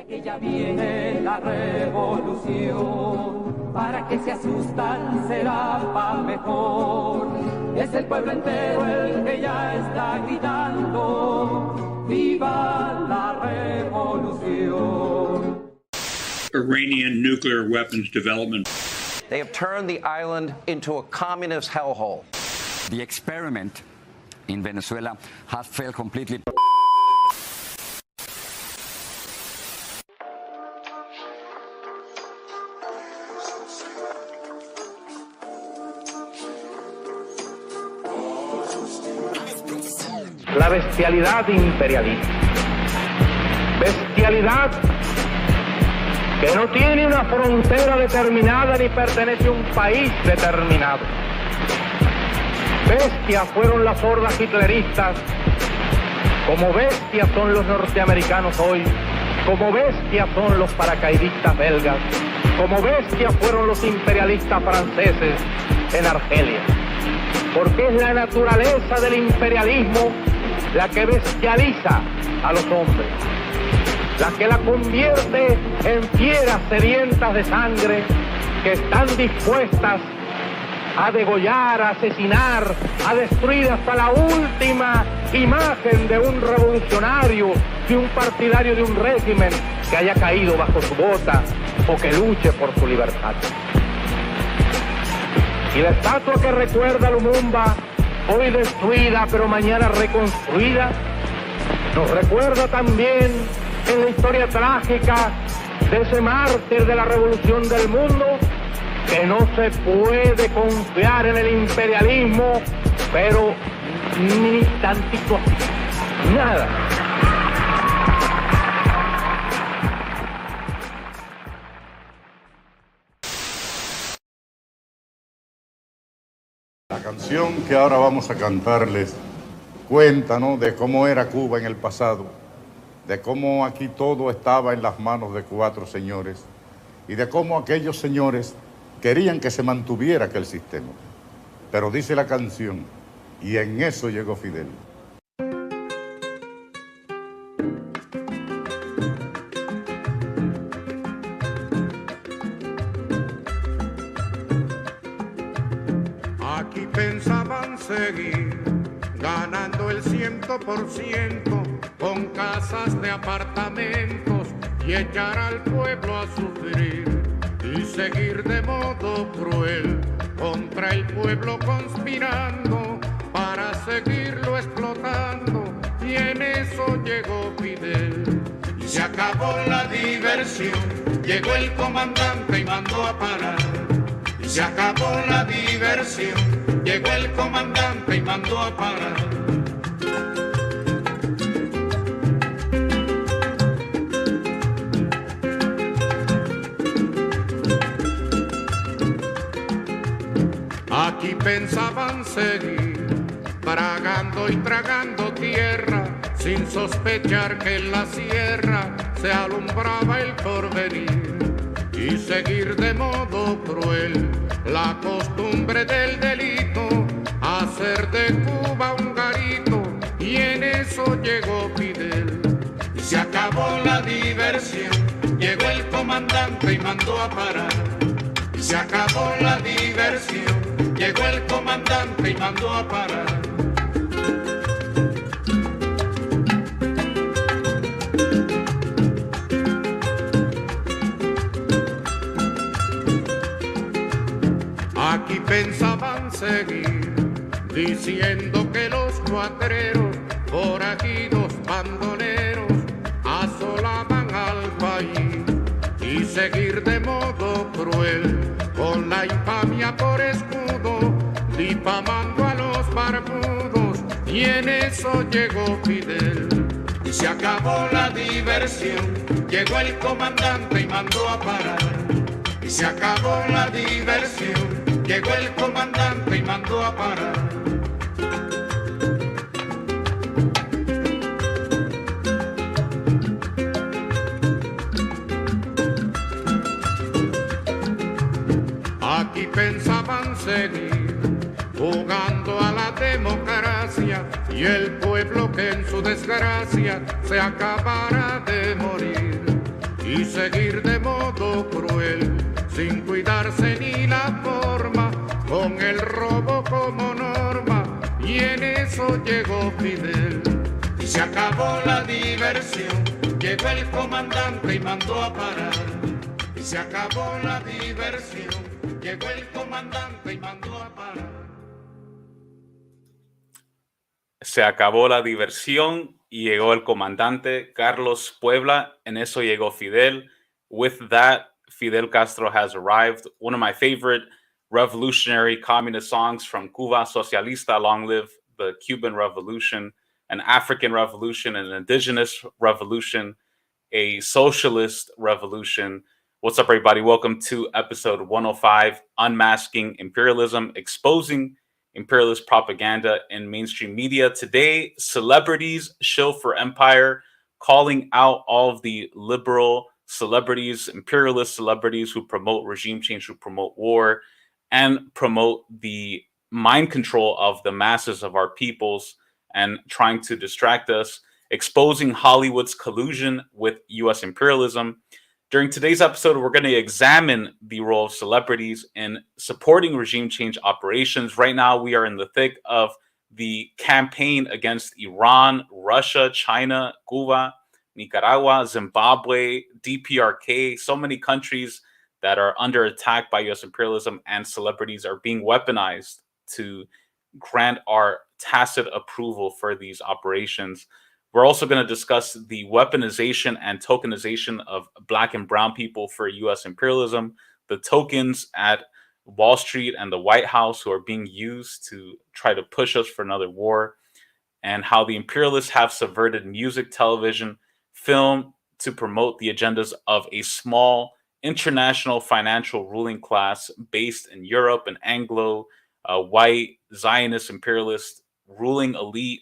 Que ya viene la revolución, para que se asustan será pa' mejor. Es el pueblo entero el que ya está gritando, ¡viva la revolución! Iranian nuclear weapons development. They have turned the island into a communist hellhole. The experiment in Venezuela has failed completely. La bestialidad imperialista. Bestialidad que no tiene una frontera determinada ni pertenece a un país determinado. Bestias fueron las hordas hitleristas, como bestias son los norteamericanos hoy, como bestias son los paracaidistas belgas, como bestias fueron los imperialistas franceses en Argelia. Porque es la naturaleza del imperialismo la que bestializa a los hombres, la que la convierte en fieras sedientas de sangre que están dispuestas a degollar, a asesinar, a destruir hasta la última imagen de un revolucionario, de un partidario de un régimen que haya caído bajo su bota o que luche por su libertad. Y la estatua que recuerda a Lumumba, hoy destruida pero mañana reconstruida, nos recuerda también en la historia trágica de ese mártir de la revolución del mundo, que no se puede confiar en el imperialismo, pero ni tantito así, nada. La canción que ahora vamos a cantarles cuenta, ¿no?, de cómo era Cuba en el pasado, de cómo aquí todo estaba en las manos de 4 señores y de cómo aquellos señores querían que se mantuviera aquel sistema. Pero dice la canción, y en eso llegó Fidel. Aquí pensaban seguir ganando el 100% con casas de apartamentos y echar al pueblo a sufrir y seguir de modo cruel contra el pueblo conspirando para seguirlo explotando, y en eso llegó Fidel. Y se acabó la diversión, llegó el comandante y mandó a parar. Y se acabó la diversión, llegó el comandante y mandó a parar. Aquí pensaban seguir tragando y tragando tierra, sin sospechar que en la sierra se alumbraba el porvenir, y seguir de modo cruel la costumbre del delito, hacer de Cuba un garito, y en eso llegó Fidel. Y se acabó la diversión, llegó el comandante y mandó a parar. Y se acabó la diversión, llegó el comandante y mandó a parar. Aquí pensaban seguir diciendo que los cuatreros, forajidos, bandoleros, asolaban al país, y seguir de modo cruel con la infamia por escudo, difamando a los barbudos, y en eso llegó Fidel. Y se acabó la diversión, llegó el comandante y mandó a parar. Y se acabó la diversión, llegó el comandante y mandó a parar. Aquí pensaban seguir jugando a la democracia, y el pueblo que en su desgracia se acabara de morir. y seguir de modo cruel, sin cuidarse ni la forma, con el robo como norma, y en eso llegó Fidel. Y se acabó la diversión, llegó el comandante y mandó a parar. Y se acabó la diversión, llegó el comandante y mandó a parar. Se acabó la diversión y llegó el comandante Carlos Puebla. En eso llegó Fidel. With that, Fidel Castro has arrived. One of my favorite revolutionary communist songs from Cuba, Socialista, Long Live the Cuban Revolution, an African revolution, an indigenous revolution, a socialist revolution. What's up, everybody? Welcome to episode 105, Unmasking Imperialism, Exposing Imperialist Propaganda in Mainstream Media. Today, celebrities Shill for Empire, calling out all of the liberal celebrities, imperialist celebrities who promote regime change, who promote war, and promote the mind control of the masses of our peoples and trying to distract us, exposing Hollywood's collusion with US imperialism. During today's episode, we're going to examine the role of celebrities in supporting regime change operations. Right now, we are in the thick of the campaign against Iran, Russia, China, Cuba, Nicaragua, Zimbabwe, DPRK, so many countries that are under attack by US imperialism, and celebrities are being weaponized to grant our tacit approval for these operations. We're also going to discuss the weaponization and tokenization of Black and brown people for US imperialism, the tokens at Wall Street and the White House who are being used to try to push us for another war, and how the imperialists have subverted music, television, film to promote the agendas of a small international financial ruling class based in Europe, an Anglo, white, Zionist, imperialist ruling elite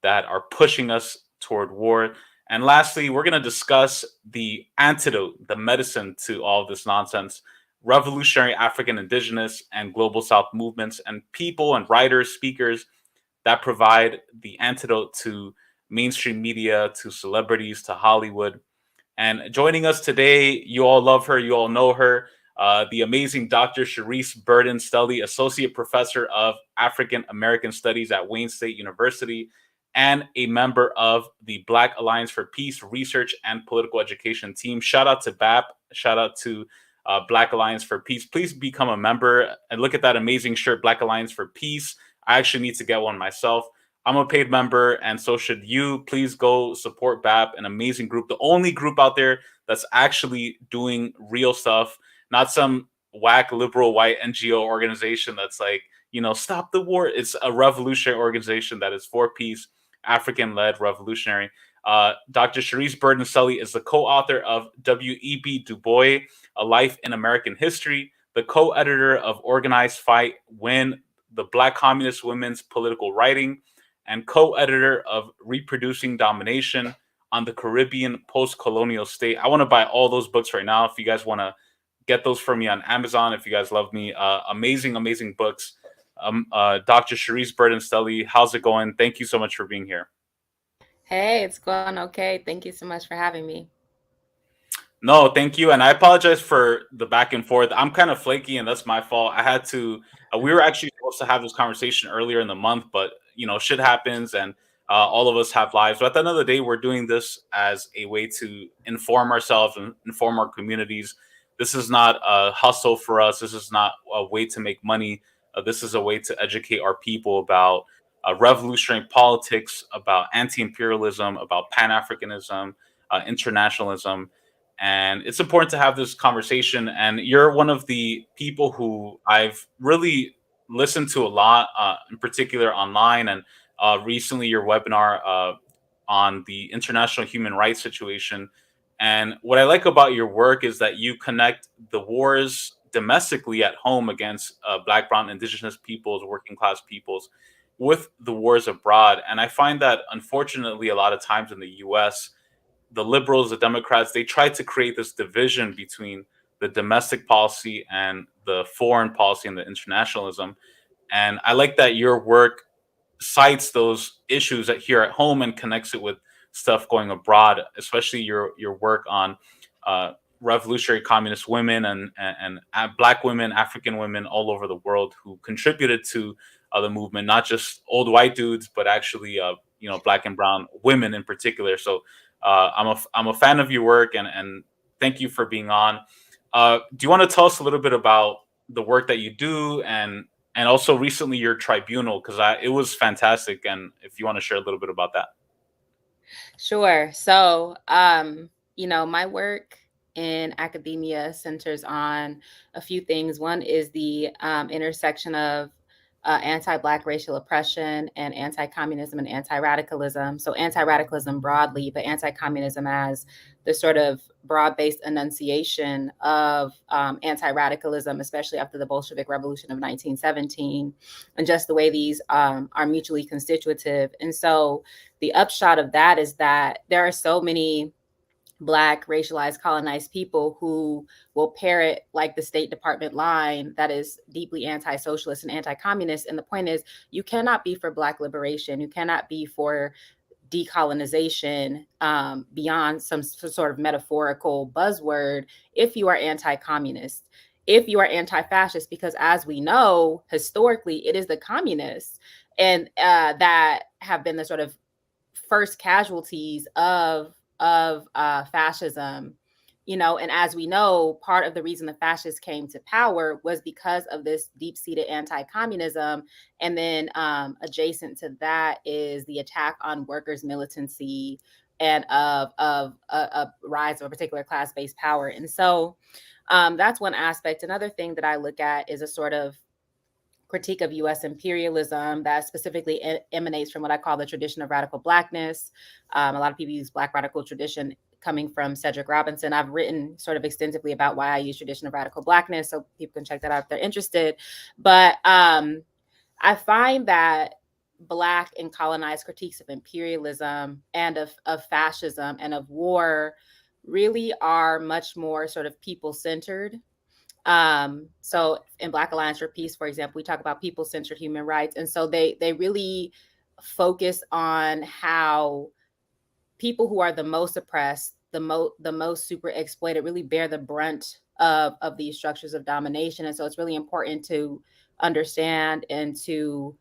that are pushing us toward war. And lastly, we're going to discuss the antidote, the medicine to all of this nonsense, revolutionary African, Indigenous, and Global South movements, and people and writers, speakers that provide the antidote to mainstream media, to celebrities, to Hollywood. And joining us today, you all love her, you all know her, the amazing Dr. Charisse Burden-Stelly, Associate Professor of African American Studies at Wayne State University, and a member of the Black Alliance for Peace Research and Political Education team. Shout out to BAP, shout out to Black Alliance for Peace. Please become a member and look at that amazing shirt, Black Alliance for Peace. I actually need to get one myself. I'm a paid member, and so should you. Please go support BAP, an amazing group, the only group out there that's actually doing real stuff, not some whack liberal white NGO organization that's like, stop the war. It's a revolutionary organization that is for peace, African-led revolutionary. Dr. Charisse Burden-Stelly is the co-author of W.E.B. Du Bois, A Life in American History, the co-editor of Organized Fight, Win, the Black Communist Women's Political Writing, and co-editor of Reproducing Domination on the Caribbean Postcolonial State. I want to buy all those books right now. If you guys want to get those from me on Amazon, if you guys love me, amazing, amazing books. Dr. Charisse Burden-Stelly, how's it going? Thank you so much for being here. Hey, it's going okay. Thank you so much for having me. No, thank you. And I apologize for the back and forth. I'm kind of flaky, and that's my fault. I had to, we were actually supposed to have this conversation earlier in the month, but, shit happens, and all of us have lives. But at the end of the day, we're doing this as a way to inform ourselves and inform our communities. This is not a hustle for us. This is not a way to make money. This is a way to educate our people about revolutionary politics, about anti-imperialism, about Pan-Africanism, internationalism. And it's important to have this conversation. And you're one of the people who I've really listened to a lot, in particular online. And recently your webinar on the international human rights situation. And what I like about your work is that you connect the wars domestically at home against Black, brown, Indigenous peoples, working class peoples, with the wars abroad. And I find that, unfortunately, a lot of times in the US, the liberals, the Democrats, they try to create this division between the domestic policy and the foreign policy and the internationalism. And I like that your work cites those issues here at home and connects it with stuff going abroad, especially your work on revolutionary communist women and Black women, African women all over the world who contributed to the movement, not just old white dudes, but actually, Black and brown women in particular. So I'm a fan of your work, and thank you for being on. Do you want to tell us a little bit about the work that you do, and also recently your tribunal, because it was fantastic, and if you want to share a little bit about that. Sure. So, my work in academia centers on a few things. One is the intersection of anti-Black racial oppression and anti-communism and anti-radicalism. So anti-radicalism broadly, but anti-communism as the sort of broad-based enunciation of anti-radicalism, especially after the Bolshevik Revolution of 1917, and just the way these are mutually constitutive. And so the upshot of that is that there are so many Black, racialized, colonized people who will parrot like the State Department line that is deeply anti-socialist and anti-communist. And the point is, you cannot be for Black liberation. You cannot be for decolonization beyond some sort of metaphorical buzzword if you are anti-communist, if you are anti-fascist, because as we know, historically, it is the communists and that have been the sort of first casualties of fascism, and as we know, part of the reason the fascists came to power was because of this deep-seated anti-communism. And then adjacent to that is the attack on workers' militancy and of a rise of a particular class-based power. And so that's one aspect. Another thing that I look at is a sort of critique of U.S. imperialism that specifically emanates from what I call the tradition of radical Blackness. A lot of people use Black radical tradition coming from Cedric Robinson. I've written sort of extensively about why I use tradition of radical Blackness, so people can check that out if they're interested. But I find that Black and colonized critiques of imperialism and of fascism and of war really are much more sort of people-centered. So in Black Alliance for Peace, for example, we talk about people-centered human rights. And so they really focus on how people who are the most oppressed, the most super exploited really bear the brunt of these structures of domination. And so it's really important to understand and to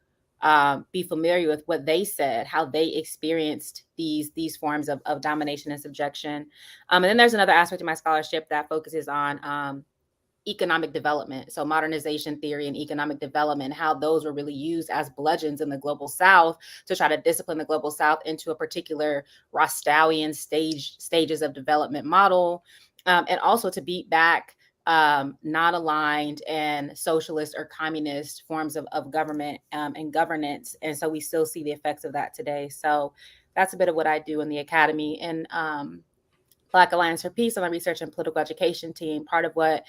be familiar with what they said, how they experienced these forms of domination and subjection. And then there's another aspect of my scholarship that focuses on economic development. So modernization theory and economic development, how those were really used as bludgeons in the global South to try to discipline the global South into a particular Rostowian stages of development model, and also to beat back non-aligned and socialist or communist forms of government and governance. And so we still see the effects of that today. So that's a bit of what I do in the academy. And Black Alliance for Peace on the research and political education team, part of what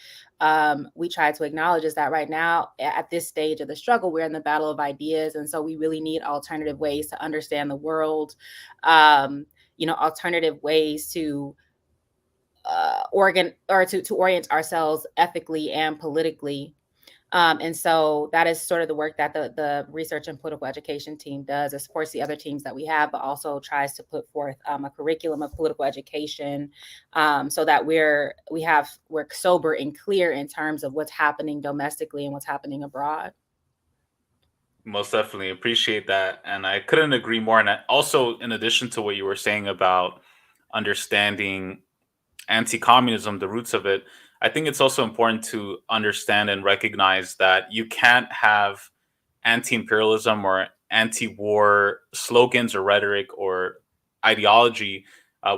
we try to acknowledge is that right now, at this stage of the struggle, we're in the battle of ideas. And so we really need alternative ways to understand the world, alternative ways to orient ourselves ethically and politically. And so that is sort of the work that the research and political education team does. It supports the other teams that we have, but also tries to put forth a curriculum of political education so that we're sober and clear in terms of what's happening domestically and what's happening abroad. Most definitely appreciate that. And I couldn't agree more. And also, in addition to what you were saying about understanding anti-communism, the roots of it, I think it's also important to understand and recognize that you can't have anti-imperialism or anti-war slogans or rhetoric or ideology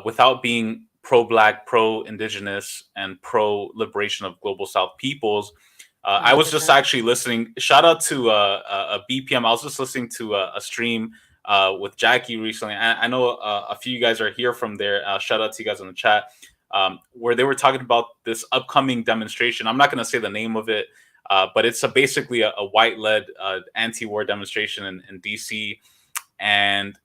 without being pro-Black, pro-Indigenous, and pro-liberation of global South peoples. I was just actually listening. Shout out to a BPM. I was just listening to a stream with Jackie recently. I know a few of you guys are here from there. Shout out to you guys in the chat. Where they were talking about this upcoming demonstration. I'm not going to say the name of it, but it's basically a white-led anti-war demonstration in DC, and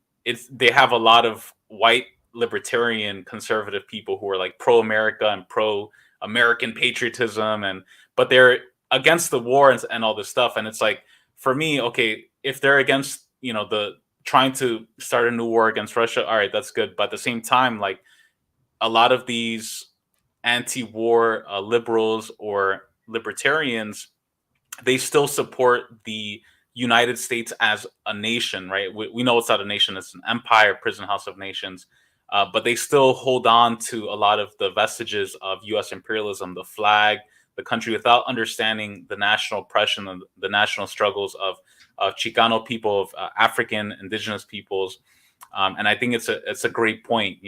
they have a lot of white libertarian conservative people who are like pro-America and pro-American patriotism, but they're against the war and all this stuff. And it's like, for me, okay, if they're against the trying to start a new war against Russia, all right, that's good. But at the same time, like, a lot of these anti-war liberals or libertarians, they still support the United States as a nation, right? We know it's not a nation; it's an empire, prison house of nations. But they still hold on to a lot of the vestiges of U.S. imperialism, the flag, the country, without understanding the national oppression and the national struggles of Chicano people, of African indigenous peoples. And I think it's a great point,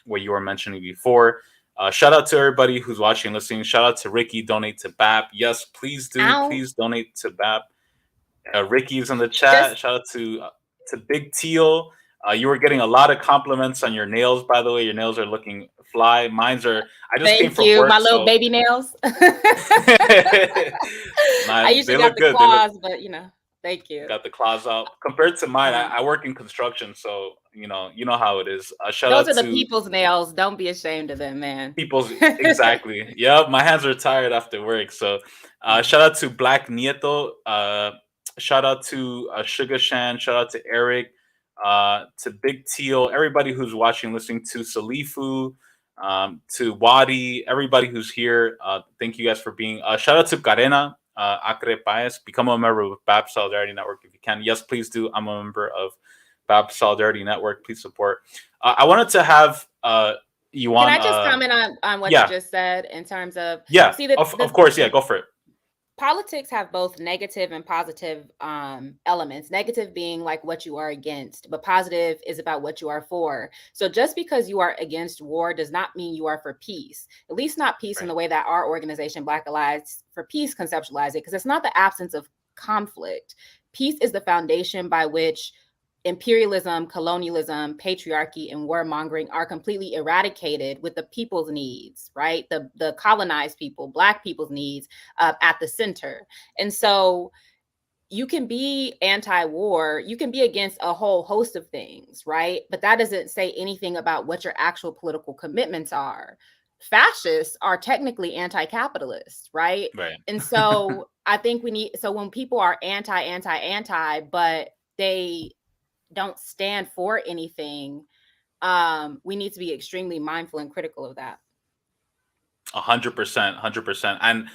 what you were mentioning before. Shout out to everybody who's watching and listening. Shout out to Ricky. Donate to BAP. Yes, please do. Ow. Please donate to BAP. Ricky's in the chat. Shout out to Big Teal. You were getting a lot of compliments on your nails, by the way. Your nails are looking fly. Mine's are. I just came from work. My little baby nails. I usually got the claws, but thank you. Got the claws out. Compared to mine, I work in construction, so you know how it is. Those are the people's nails. Don't be ashamed of them, man. People's, exactly. Yeah, my hands are tired after work. So, shout out to Black Nieto. Shout out to Sugar Shan. Shout out to Eric. To Big Teal. Everybody who's watching, listening, to Salifu. To Wadi. Everybody who's here. Thank you guys for being. Shout out to Karena. Acre Paez. Become a member of BAP Solidarity Network if you can. Yes, please do. I'm a member of BAP Solidarity Network. Please support. I wanted to have you on. Can I just comment on what you just said in terms of of course, go for it. Politics have both negative and positive elements. Negative being like what you are against, but positive is about what you are for. So just because you are against war does not mean you are for peace, at least not peace in the way that our organization, Black Allies for Peace, conceptualize it, because it's not the absence of conflict. Peace is the foundation by which imperialism, colonialism, patriarchy, and warmongering are completely eradicated, with the people's needs, right? The colonized people, Black people's needs at the center. And so you can be anti-war, you can be against a whole host of things, right? But that doesn't say anything about what your actual political commitments are. Fascists are technically anti-capitalist, right? And so I think when people are anti, but they don't stand for anything, we need to be extremely mindful and critical of that. 100%. And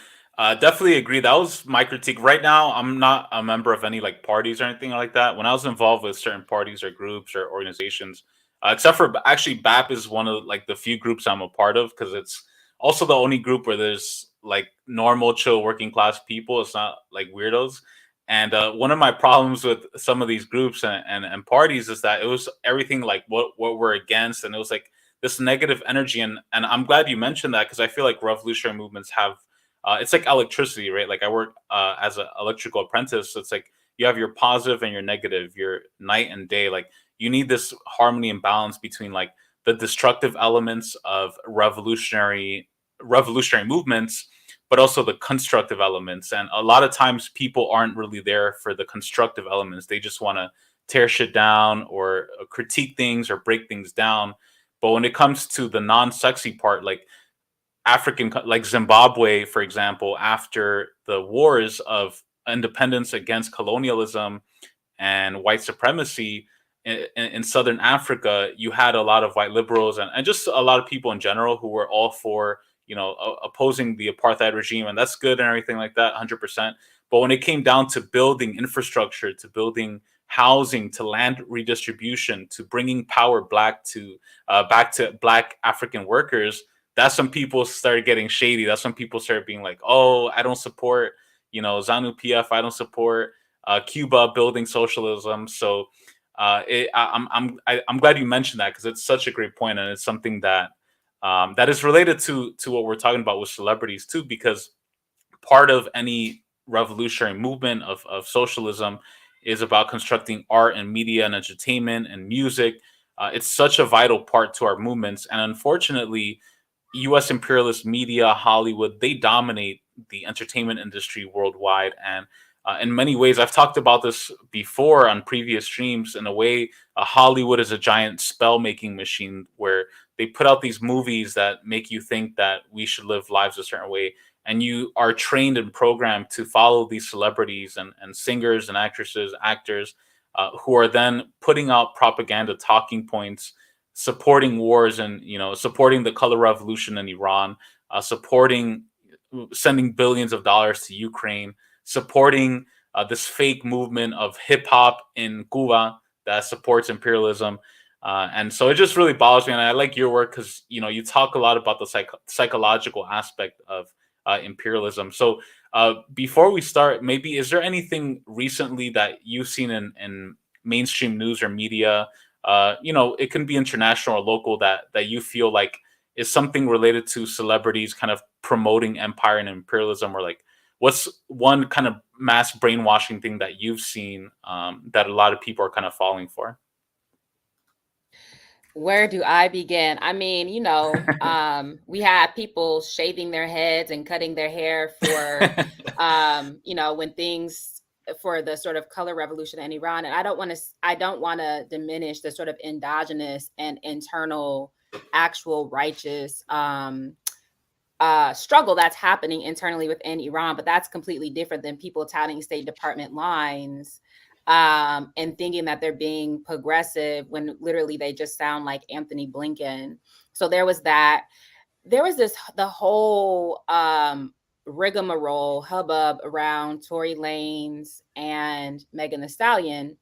definitely agree. That was my critique. Right now, I'm not a member of any parties or anything like that. When I was involved with certain parties or groups or organizations, except for actually BAP is one of the few groups I'm a part of, because it's also the only group where there's normal, chill, working class people. It's not weirdos. And one of my problems with some of these groups and parties is that it was everything what we're against, and it was this negative energy. And I'm glad you mentioned that, because I feel like revolutionary movements have it's like electricity, right? I work as an electrical apprentice. So it's you have your positive and your negative, your night and day. You need this harmony and balance between the destructive elements of revolutionary movements, but also the constructive elements. And a lot of times people aren't really there for the constructive elements. They just want to tear shit down or critique things or break things down. But when it comes to the non-sexy part, African, Zimbabwe, for example, after the wars of independence against colonialism and white supremacy in Southern Africa, you had a lot of white liberals and just a lot of people in general who were all for opposing the apartheid regime, and that's good and everything like that, 100%. But when it came down to building infrastructure, to building housing, to land redistribution, to bringing power back to Black African workers, that's when people started getting shady. That's when people started being oh, I don't support, ZANU-PF. I don't support Cuba building socialism. So I'm glad you mentioned that, because it's such a great point, and it's something that that is related to what we're talking about with celebrities too, because part of any revolutionary movement of socialism is about constructing art and media and entertainment and music. It's such a vital part to our movements. And unfortunately, U.S. imperialist media, Hollywood, they dominate the entertainment industry worldwide. And in many ways, I've talked about this before on previous streams. In a way, Hollywood is a giant spell-making machine where they put out these movies that make you think that we should live lives a certain way. And you are trained and programmed to follow these celebrities and singers and actresses, actors, who are then putting out propaganda talking points, supporting wars and, supporting the color revolution in Iran, sending billions of dollars to Ukraine, supporting this fake movement of hip hop in Cuba that supports imperialism. And so it just really bothers me. And I like your work because, you talk a lot about the psychological aspect of imperialism. So before we start, maybe is there anything recently that you've seen in mainstream news or media? It can be international or local that you feel like is something related to celebrities kind of promoting empire and imperialism, or like what's one kind of mass brainwashing thing that you've seen that a lot of people are kind of falling for? Where do I begin? I mean, we had people shaving their heads and cutting their hair for, when things for the sort of color revolution in Iran. And I don't want to diminish the sort of endogenous and internal actual righteous struggle that's happening internally within Iran, but that's completely different than people touting State Department lines and thinking that they're being progressive when literally they just sound like Anthony Blinken. So there was that. There was the whole rigmarole, hubbub around Tory Lanez and Megan Thee Stallion,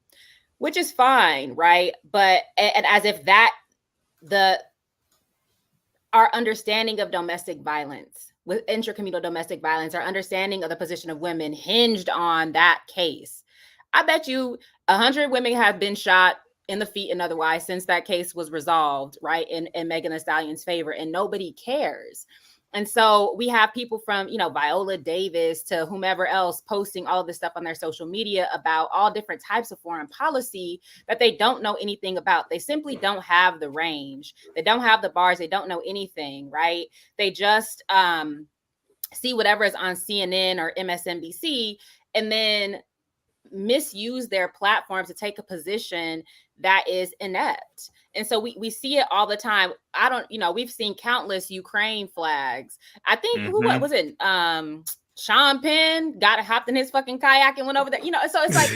which is fine, right? But and as if that our understanding of domestic violence, with intracommunal domestic violence, our understanding of the position of women hinged on that case. I bet you 100 women have been shot in the feet and otherwise since that case was resolved, right, in Megan Thee Stallion's favor, and nobody cares. And so we have people from, Viola Davis to whomever else posting all of this stuff on their social media about all different types of foreign policy that they don't know anything about. They simply don't have the range. They don't have the bars. They don't know anything, right? They just see whatever is on CNN or MSNBC and then misuse their platform to take a position that is inept. And so we see it all the time. We've seen countless Ukraine flags. I think what was it? Sean Penn hopped in his fucking kayak and went over there. So it's like,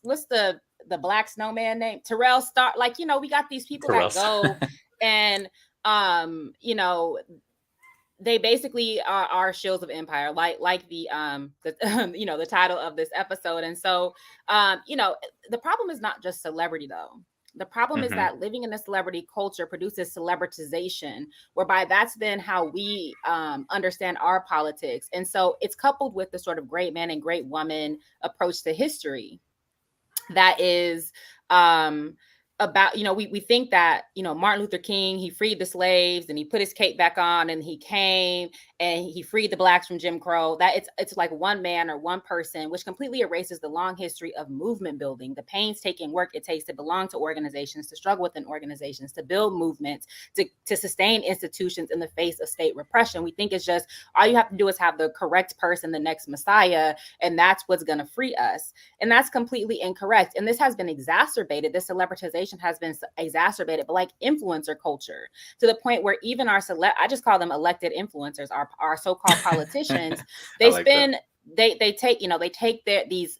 what's the black snowman name? Terrell Star. Like, we got these people that go and they basically are shills of empire, like the the title of this episode. And so, the problem is not just celebrity, though. The problem is that living in a celebrity culture produces celebritization, whereby that's then how we understand our politics. And so it's coupled with the sort of great man and great woman approach to history that is about, we think that, Martin Luther King, he freed the slaves and he put his cape back on and he came and he freed the blacks from Jim Crow. That it's like one man or one person, which completely erases the long history of movement building, the painstaking work it takes to belong to organizations, to struggle within organizations, to build movements, to sustain institutions in the face of state repression. We think it's just all you have to do is have the correct person, the next messiah, and that's what's going to free us. And that's completely incorrect. And this has been exacerbated. This celebritization has been exacerbated, but like influencer culture, to the point where even our I just call them elected influencers, our so-called politicians, they take these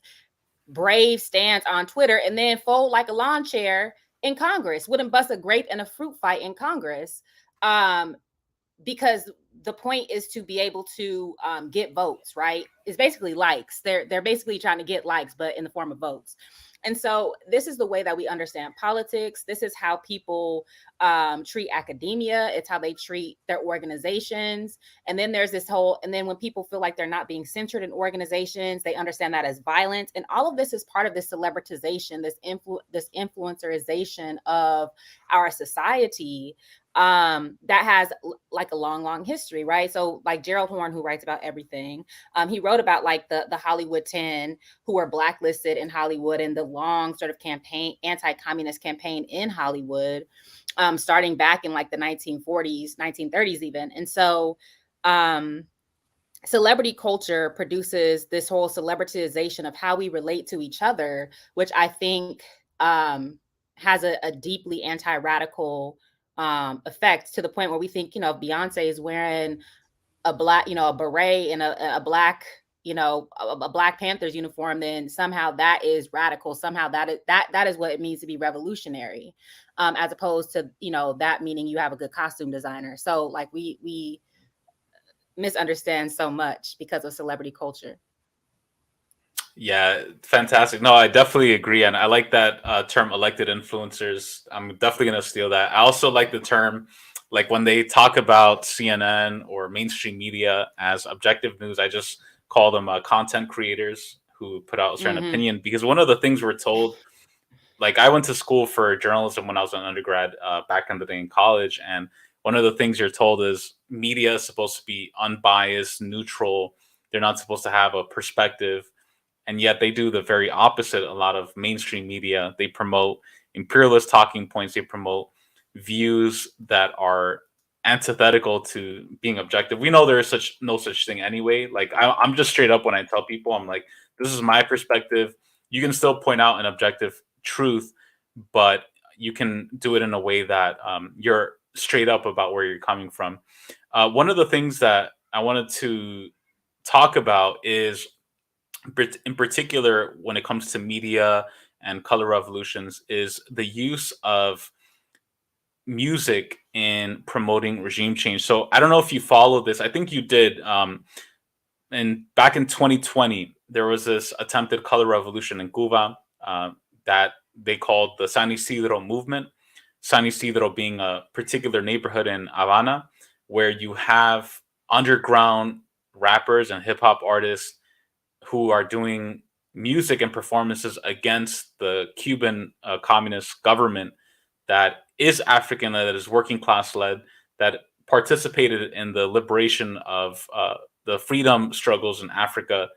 brave stands on Twitter and then fold like a lawn chair in Congress, wouldn't bust a grape in a fruit fight in Congress, because the point is to be able to get votes, right? It's basically likes. They're basically trying to get likes, but in the form of votes. And so this is the way that we understand politics. This is how people treat academia. It's how they treat their organizations. And then there's and then when people feel like they're not being centered in organizations, they understand that as violence. And all of this is part of this celebritization, this influencerization of our society that has like a long history, right? So like Gerald Horne, who writes about everything, he wrote about like the Hollywood 10 who were blacklisted in Hollywood and the long sort of campaign, anti-communist campaign in Hollywood, starting back in like the 1940s, 1930s even. And so celebrity culture produces this whole celebritization of how we relate to each other, which I think has a deeply anti-radical effect, to the point where we think, Beyonce is wearing a black, a beret and a black, a Black Panthers uniform, then somehow that is radical. Somehow that is what it means to be revolutionary. as opposed to, that meaning you have a good costume designer. So like we misunderstand so much because of celebrity culture. Yeah, fantastic. No, I definitely agree. And I like that term elected influencers. I'm definitely going to steal that. I also like the term, like when they talk about CNN or mainstream media as objective news, I just call them content creators who put out a certain opinion. Because one of the things we're told, like I went to school for journalism when I was an undergrad back in the day in college. And one of the things you're told is media is supposed to be unbiased, neutral. They're not supposed to have a perspective. And yet they do the very opposite. A lot of mainstream media, they promote imperialist talking points. They promote views that are antithetical to being objective. We know there is no such thing anyway. Like I'm just straight up when I tell people, I'm like, this is my perspective. You can still point out an objective truth, but you can do it in a way that you're straight up about where you're coming from. One of the things that I wanted to talk about is, in particular, when it comes to media and color revolutions, is the use of music in promoting regime change. So I don't know if you follow this. I think you did. And back in 2020, there was this attempted color revolution in Cuba that they called the San Isidro movement. San Isidro being a particular neighborhood in Havana where you have underground rappers and hip hop artists who are doing music and performances against the Cuban communist government that is African, that is working class led, that participated in the liberation of the freedom struggles in Africa.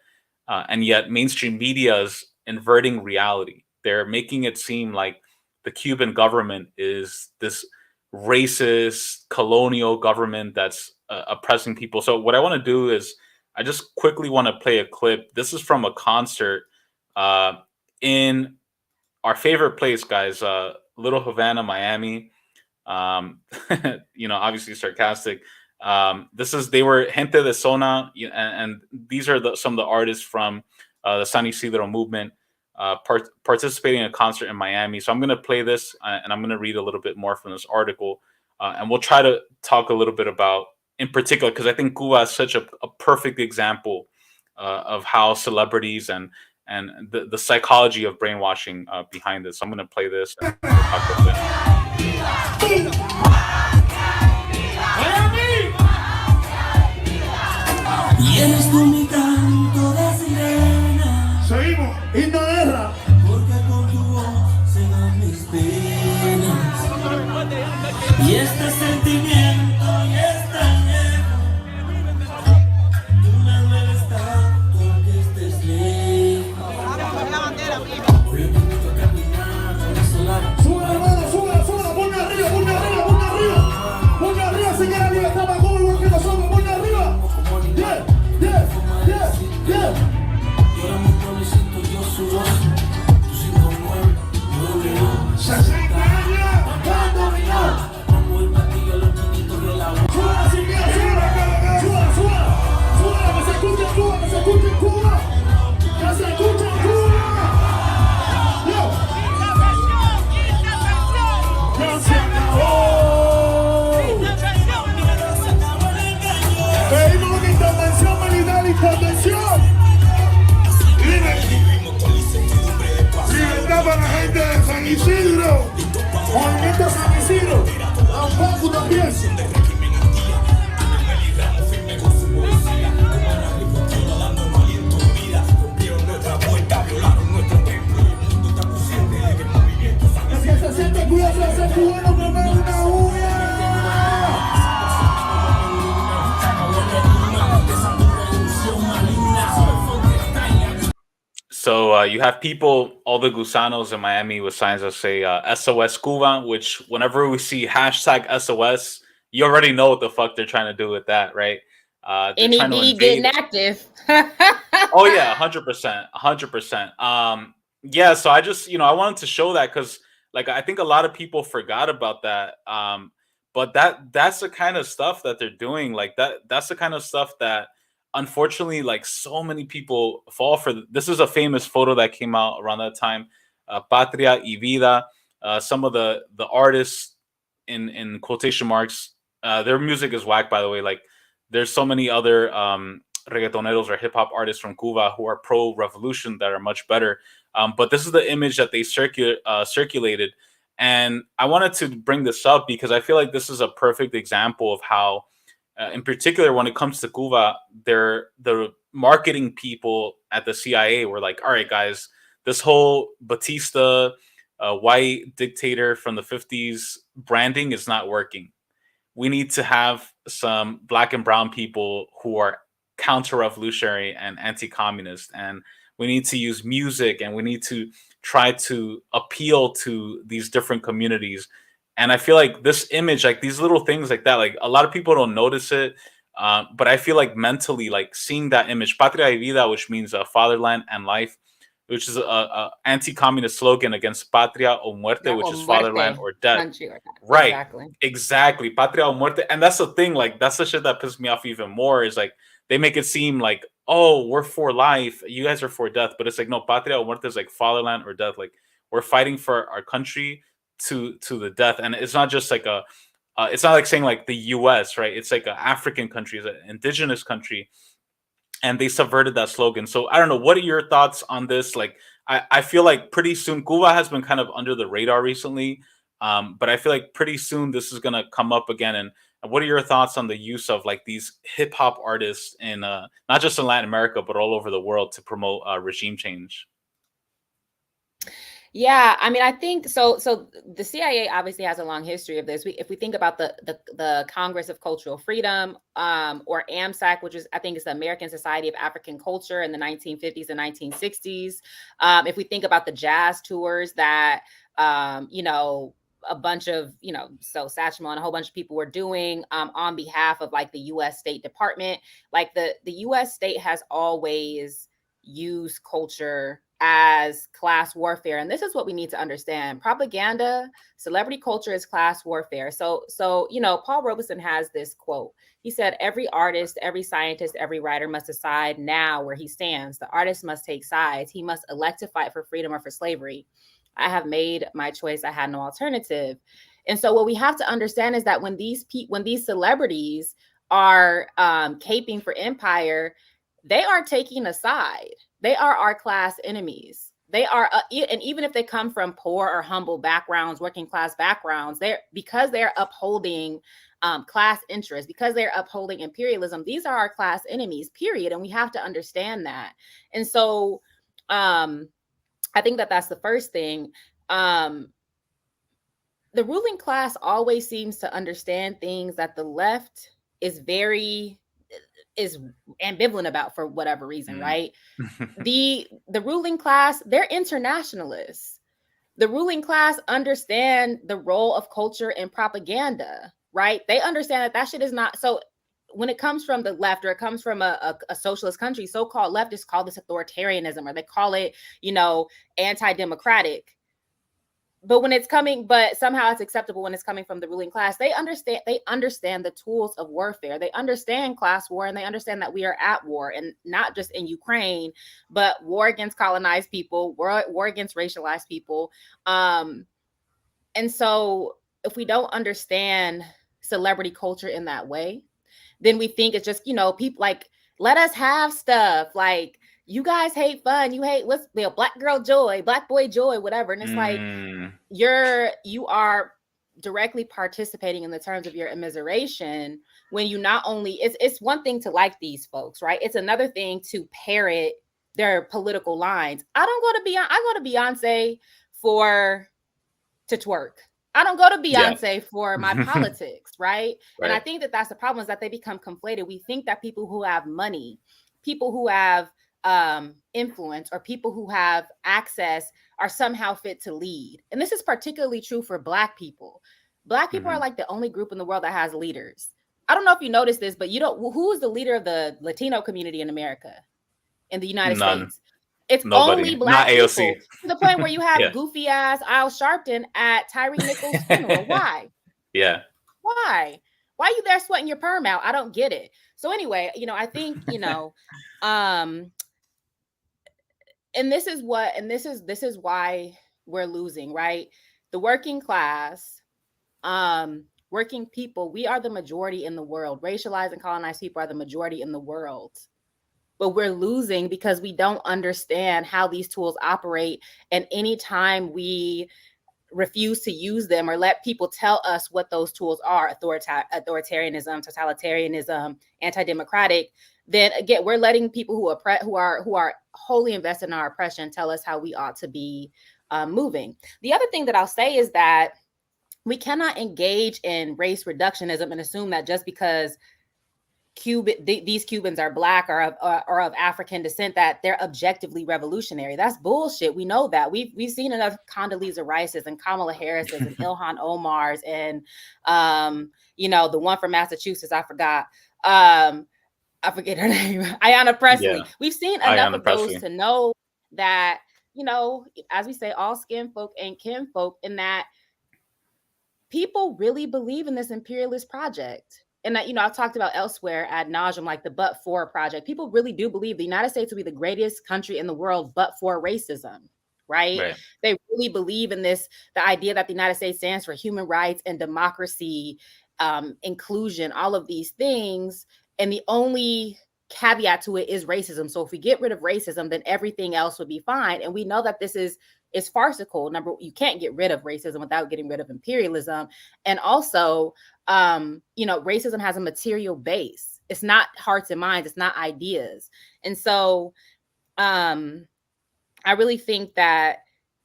And yet mainstream media is inverting reality. They're making it seem like the Cuban government is this racist colonial government that's oppressing people. So what I want to do is I just quickly want to play a clip. This is from a concert in our favorite place, guys, Little Havana, Miami. Obviously sarcastic. They were Gente de Zona, and these are some of the artists from the San Isidro movement participating in a concert in Miami. So I'm going to play this and I'm going to read a little bit more from this article. And we'll try to talk a little bit about, in particular, because I think Cuba is such a perfect example of how celebrities and the psychology of brainwashing behind this. So I'm going to play this. And we'll talk about it. Y eres tú mi canto de sirena. Seguimos, himno de guerra. Porque con tu voz se van mis penas. Y este sentimiento y esta lejos. Tú me dueles tanto que estés lejos. Hoy yo te invito a caminar por ese lado. Sube, hermano, sube, ponme arriba, ponme arriba, ponme arriba. Ponme arriba, si quieres libertad para Cuba, igual que nosotros, ponme arriba. Yeah. Yo era muy pueblecito, yo su voz. Tú 5-9, yo 60 años, cuando vino. Vamos el patillo a los chiquitos de la voz. Suba, sin miedo, suba, que se escuche en Cuba, que se escuche en Cuba. Que se escuche en Cuba. Yo. Ya se acabó. Pedimos una intervención militar, intervención. Libertad para la gente de San Isidro. Movimiento San Isidro. Tampoco también. Que se siente cuidado de ser cubano, comer una uña. So you have people, all the gusanos in Miami with signs that say SOS Cuba, which whenever we see hashtag SOS, you already know what the fuck they're trying to do with that, right? NED getting active. Oh yeah, 100%. Yeah, so I just, I wanted to show that because like I think a lot of people forgot about that. But that's the kind of stuff that they're doing. Like that's the kind of stuff that unfortunately, like so many people fall for. This is a famous photo that came out around that time. Patria y Vida. some of the artists in quotation marks, their music is whack, by the way. Like, there's so many other reggaetoneros or hip hop artists from Cuba who are pro revolution that are much better. But this is the image that they circulated. And I wanted to bring this up because I feel like this is a perfect example of how, in particular, when it comes to Cuba, the marketing people at the CIA were like, all right, guys, this whole Batista, white dictator from the 50s branding is not working. We need to have some black and brown people who are counter-revolutionary and anti-communist, and we need to use music, and we need to try to appeal to these different communities. And I feel like this image, like these little things like that, like a lot of people don't notice it, but I feel like mentally, like seeing that image, Patria y Vida, which means fatherland and life, which is a anti-communist slogan against Patria o Muerte, which is fatherland or death. Right. Exactly. Patria o Muerte. And that's the thing, like, that's the shit that pisses me off even more, is like, they make it seem like, oh, we're for life, you guys are for death. But it's like, no, Patria o Muerte is like fatherland or death. Like, we're fighting for our country to the death. And it's not just like it's not like saying like the US, right? It's like an African country, it's an indigenous country. And they subverted that slogan. So I don't know. What are your thoughts on this? Like, I feel like pretty soon, Cuba has been kind of under the radar recently, but I feel like pretty soon this is going to come up again. And what are your thoughts on the use of like these hip hop artists in not just in Latin America, but all over the world to promote regime change? Yeah, I mean, I think so. So the CIA obviously has a long history of this. If we think about the Congress of Cultural Freedom, or AMSAC, which is, I think, is the American Society of African Culture in the 1950s and 1960s. If we think about the jazz tours that, you know, a bunch of, you know, so Satchmo and a whole bunch of people were doing on behalf of like the U.S. State Department, like the U.S. state has always used culture as class warfare. And this is what we need to understand. Propaganda, celebrity culture is class warfare. So, you know, Paul Robeson has this quote. He said, every artist, every scientist, every writer must decide now where he stands. The artist must take sides. He must elect to fight for freedom or for slavery. I have made my choice. I had no alternative. And so what we have to understand is that when these celebrities are caping for empire, they are taking a side. They are our class enemies. They are, and even if they come from poor or humble backgrounds, working class backgrounds, because they're upholding class interests, because they're upholding imperialism, these are our class enemies, period. And we have to understand that. And so I think that that's the first thing. The ruling class always seems to understand things that the left is ambivalent about for whatever reason, right? The ruling class, they're internationalists. The ruling class understand the role of culture and propaganda, right? They understand that shit is not, so when it comes from the left, or it comes from a socialist country, so-called leftists call this authoritarianism, or they call it, you know, anti-democratic. But when it's coming, but somehow it's acceptable when it's coming from the ruling class. They understand the tools of warfare. They understand class war, and they understand that we are at war, and not just in Ukraine, but war against colonized people, war against racialized people. And so if we don't understand celebrity culture in that way, then we think it's just, you know, people like, let us have stuff. Like, you guys hate fun. You hate what's the black girl joy, black boy joy, whatever. And it's like, you are directly participating in the terms of your immiseration when you not only, it's one thing to like these folks, right? It's another thing to parrot their political lines. I go to Beyonce to twerk. I don't go to Beyonce for my politics, right? And I think that that's the problem, is that they become conflated. We think that people who have money, people who have influence, or people who have access are somehow fit to lead. And this is particularly true for Black people. Black people are like the only group in the world that has leaders. I don't know if you noticed this, but who is the leader of the Latino community in America, in the United States? It's nobody. Only Black people. To the point where you have goofy ass Al Sharpton at Tyree Nichols' funeral. Why? Why? Why are you there sweating your perm out? I don't get it. So anyway, you know, I think, you know, and this is why we're losing, right? the working class, working people, we are the majority in the world. Racialized and colonized people are the majority in the world. But we're losing because we don't understand how these tools operate. And anytime we refuse to use them or let people tell us what those tools are, authoritarianism, totalitarianism, anti-democratic, then again, we're letting people who are wholly invested in our oppression tell us how we ought to be moving. The other thing that I'll say is that we cannot engage in race reductionism and assume that just because these Cubans are Black or of African descent that they're objectively revolutionary. That's bullshit. We know that. We've seen enough Condoleezza Rice's and Kamala Harris's and Ilhan Omar's and the one from Massachusetts, I forgot. I forget her name. Ayanna Pressley. Yeah. We've seen enough of those to know that, as we say, all skin folk ain't kin folk, and that people really believe in this imperialist project. And that, I've talked about elsewhere ad nauseum, like the But For Project. People really do believe the United States will be the greatest country in the world, but for racism, right? They really believe in this, the idea that the United States stands for human rights and democracy, inclusion, all of these things. And the only caveat to it is racism. So if we get rid of racism, then everything else would be fine. And we know that this is farcical. You can't get rid of racism without getting rid of imperialism. And also, racism has a material base. It's not hearts and minds. It's not ideas. And so I really think that,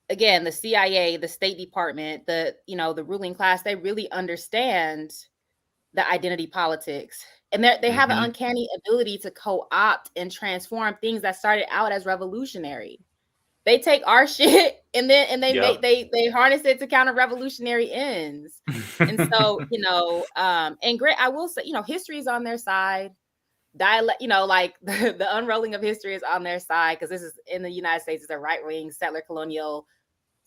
again, the CIA, the State Department, the ruling class, they really understand the identity politics. And they have an uncanny ability to co-opt and transform things that started out as revolutionary. They take our shit and they harness it to counter revolutionary ends. And so, and great, I will say, history is on their side. Dialect, like the unrolling of history is on their side, because this is in the United States, it's a right-wing settler colonial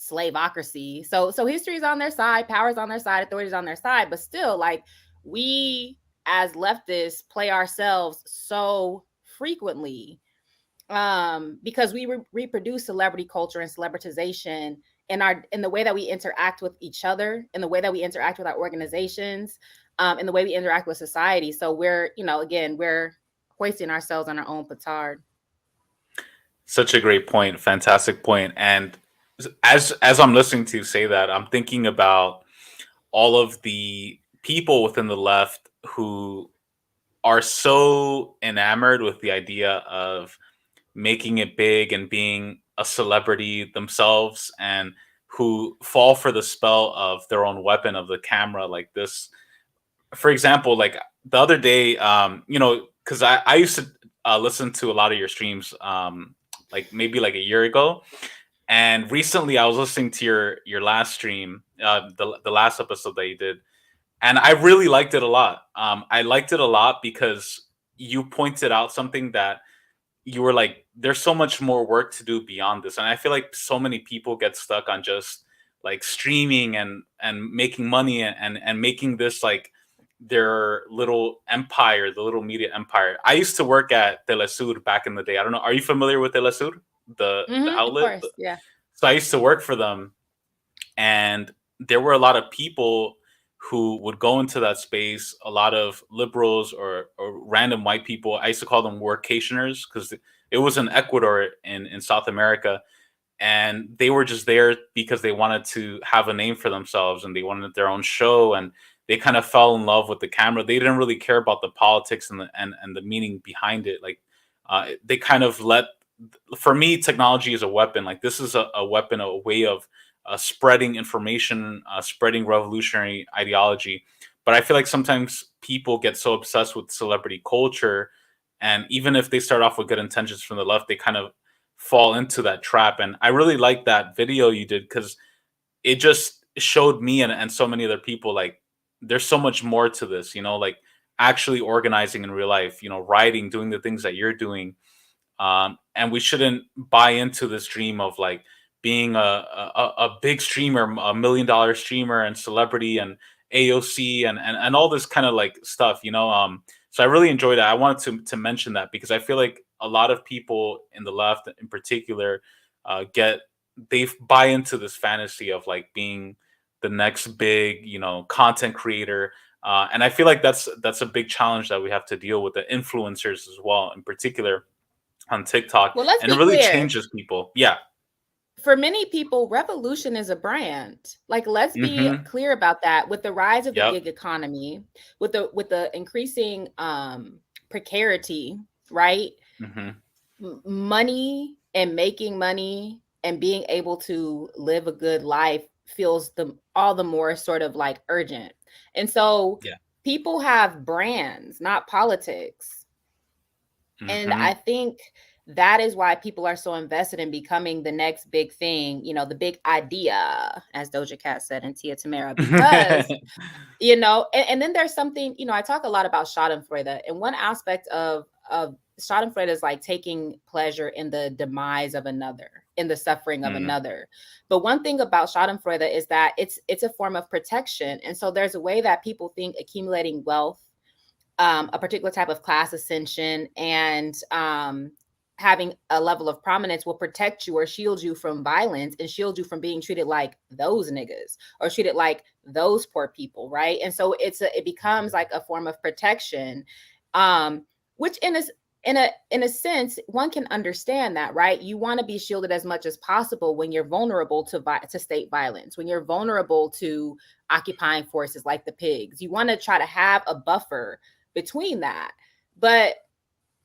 slaveocracy. So history is on their side, power is on their side, authority is on their side, but still, like, we as leftists play ourselves so frequently because we reproduce celebrity culture and celebritization in the way that we interact with each other, in the way that we interact with our organizations, in the way we interact with society. So we're, we're hoisting ourselves on our own petard. Such a great point. Fantastic point. And as I'm listening to you say that, I'm thinking about all of the people within the left who are so enamored with the idea of making it big and being a celebrity themselves, and who fall for the spell of their own weapon of the camera. Like this, for example, like the other day, because I used to listen to a lot of your streams, like maybe like a year ago. And recently I was listening to your last stream, the last episode that you did. And I really liked it a lot. I liked it a lot because you pointed out something that you were like, there's so much more work to do beyond this. And I feel like so many people get stuck on just like streaming and making money and making this like their little empire, the little media empire. I used to work at Telesur back in the day. I don't know. Are you familiar with Telesur, the outlet? Of course, yeah. So I used to work for them, and there were a lot of people who would go into that space, a lot of liberals or random white people. I used to call them workationers because it was in Ecuador in South America. And they were just there because they wanted to have a name for themselves and they wanted their own show. And they kind of fell in love with the camera. They didn't really care about the politics and the meaning behind it. Like they kind of for me, technology is a weapon. Like this is a weapon, a way of spreading information, spreading revolutionary ideology. But I feel like sometimes people get so obsessed with celebrity culture, and even if they start off with good intentions from the left, they kind of fall into that trap. And I really like that video you did because it just showed me and so many other people like there's so much more to this, like actually organizing in real life, writing, doing the things that you're doing. And we shouldn't buy into this dream of like being a big streamer, $1 million streamer and celebrity and AOC and all this kind of like stuff, So I really enjoyed that. I wanted to mention that because I feel like a lot of people in the left in particular they buy into this fantasy of like being the next big, content creator. And I feel like that's a big challenge that we have to deal with, the influencers as well, in particular on TikTok. Well, let's And it be really clear. changes people. Yeah. For many people, revolution is a brand. Like, let's be Mm-hmm. clear about that. With the rise of the Yep. gig economy, with the increasing precarity, right? Mm-hmm. Money and making money and being able to live a good life feels all the more sort of like urgent. And so Yeah. people have brands, not politics. And Mm-hmm. I think that is why people are so invested in becoming the next big thing, the big idea, as Doja Cat said in Tia Tamara, because, and then there's something, I talk a lot about Schadenfreude, and one aspect of Schadenfreude is like taking pleasure in the demise of another, in the suffering of another. But one thing about Schadenfreude is that it's a form of protection. And so there's a way that people think accumulating wealth, a particular type of class ascension, and having a level of prominence will protect you or shield you from violence and shield you from being treated like those niggas or treated like those poor people, right? And so it becomes like a form of protection, which in a sense, one can understand that, right? You want to be shielded as much as possible when you're vulnerable to state violence, when you're vulnerable to occupying forces like the pigs. You want to try to have a buffer between that. But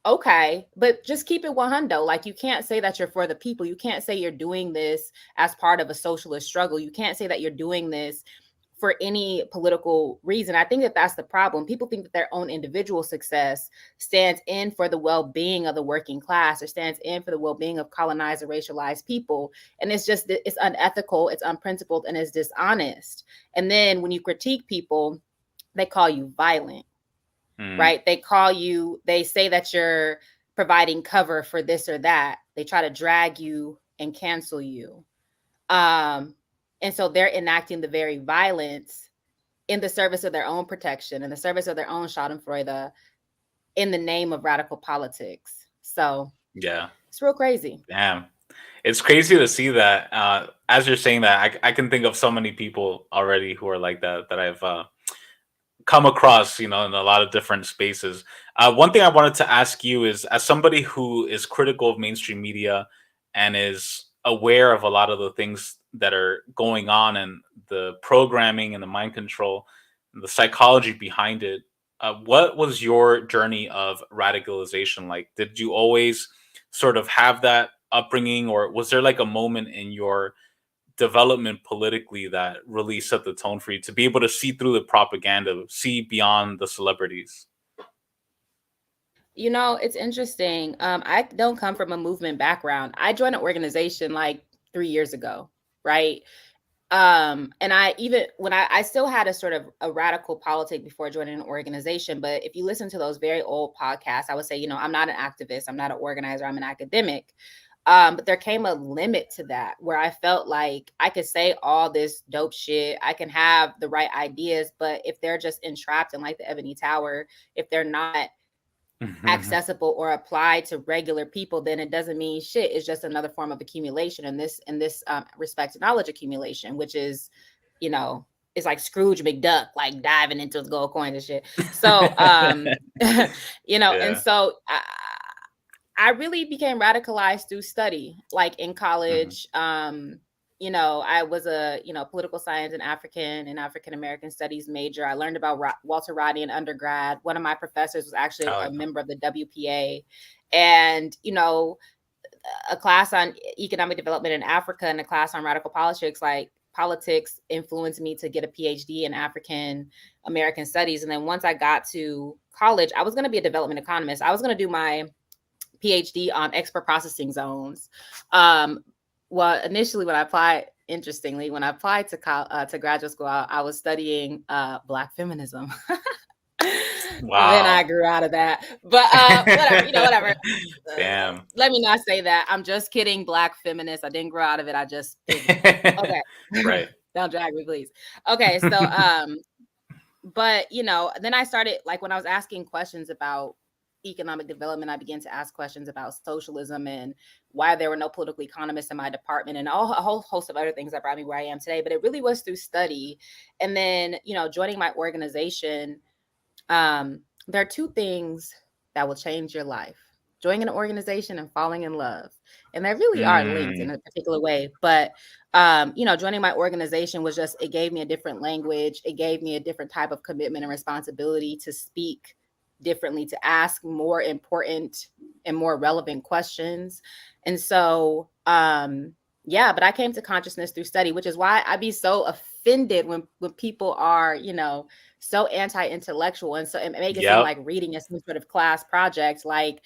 okay, but just keep it 100. Like, you can't say that you're for the people. You can't say you're doing this as part of a socialist struggle. You can't say that you're doing this for any political reason. I think that that's the problem. People think that their own individual success stands in for the well-being of the working class or stands in for the well-being of colonized or racialized people. And it's unethical, it's unprincipled, and it's dishonest. And then when you critique people, they call you violent. Right? They say that you're providing cover for this or that. They try to drag you and cancel you. And so they're enacting the very violence in the service of their own protection, in the service of their own Schadenfreude, in the name of radical politics. So yeah, it's real crazy. Damn. It's crazy to see that. As you're saying that, I can think of so many people already who are like that I've come across, in a lot of different spaces. One thing I wanted to ask you is, as somebody who is critical of mainstream media and is aware of a lot of the things that are going on and the programming and the mind control and the psychology behind it, what was your journey of radicalization like? Did you always sort of have that upbringing, or was there like a moment in your development politically that really set the tone for you to be able to see through the propaganda, see beyond the celebrities? It's interesting. I don't come from a movement background. I joined an organization like 3 years ago, right? And I still had a sort of a radical politic before joining an organization. But if you listen to those very old podcasts, I would say, I'm not an activist, I'm not an organizer, I'm an academic. But there came a limit to that where I felt like I could say all this dope shit, I can have the right ideas, but if they're just entrapped in like the Ebony Tower, if they're not accessible or applied to regular people, then it doesn't mean shit. It's just another form of accumulation. And this respect, knowledge accumulation, which is, it's like Scrooge McDuck, like diving into his gold coins and shit. So, Yeah. and so I really became radicalized through study, like in college. I was a, political science and African American studies major. I learned about Walter Rodney in undergrad. One of my professors was actually a member of the WPA. And, a class on economic development in Africa and a class on radical politics, like politics influenced me to get a PhD in African American studies. And then once I got to college, I was going to be a development economist. I was going to do my PhD on export processing zones. Well, initially when I applied to graduate school, I was studying Black feminism. Wow. Then I grew out of that. But whatever. Damn. Let me not say that. I'm just kidding, Black feminist. I didn't grow out of it. I just okay. Right. Don't drag me, please. Okay, so but then I started, like, when I was asking questions about economic development, I began to ask questions about socialism and why there were no political economists in my department, and a whole host of other things that brought me where I am today. But it really was through study. And then, joining my organization, there are two things that will change your life: joining an organization and falling in love. And they really are linked in a particular way. But, joining my organization was just, it gave me a different language. It gave me a different type of commitment and responsibility to speak differently, to ask more important and more relevant questions. And so, but I came to consciousness through study, which is why I'd be so offended when people are, so anti-intellectual, and so it make it seem like reading is some sort of class project. Like,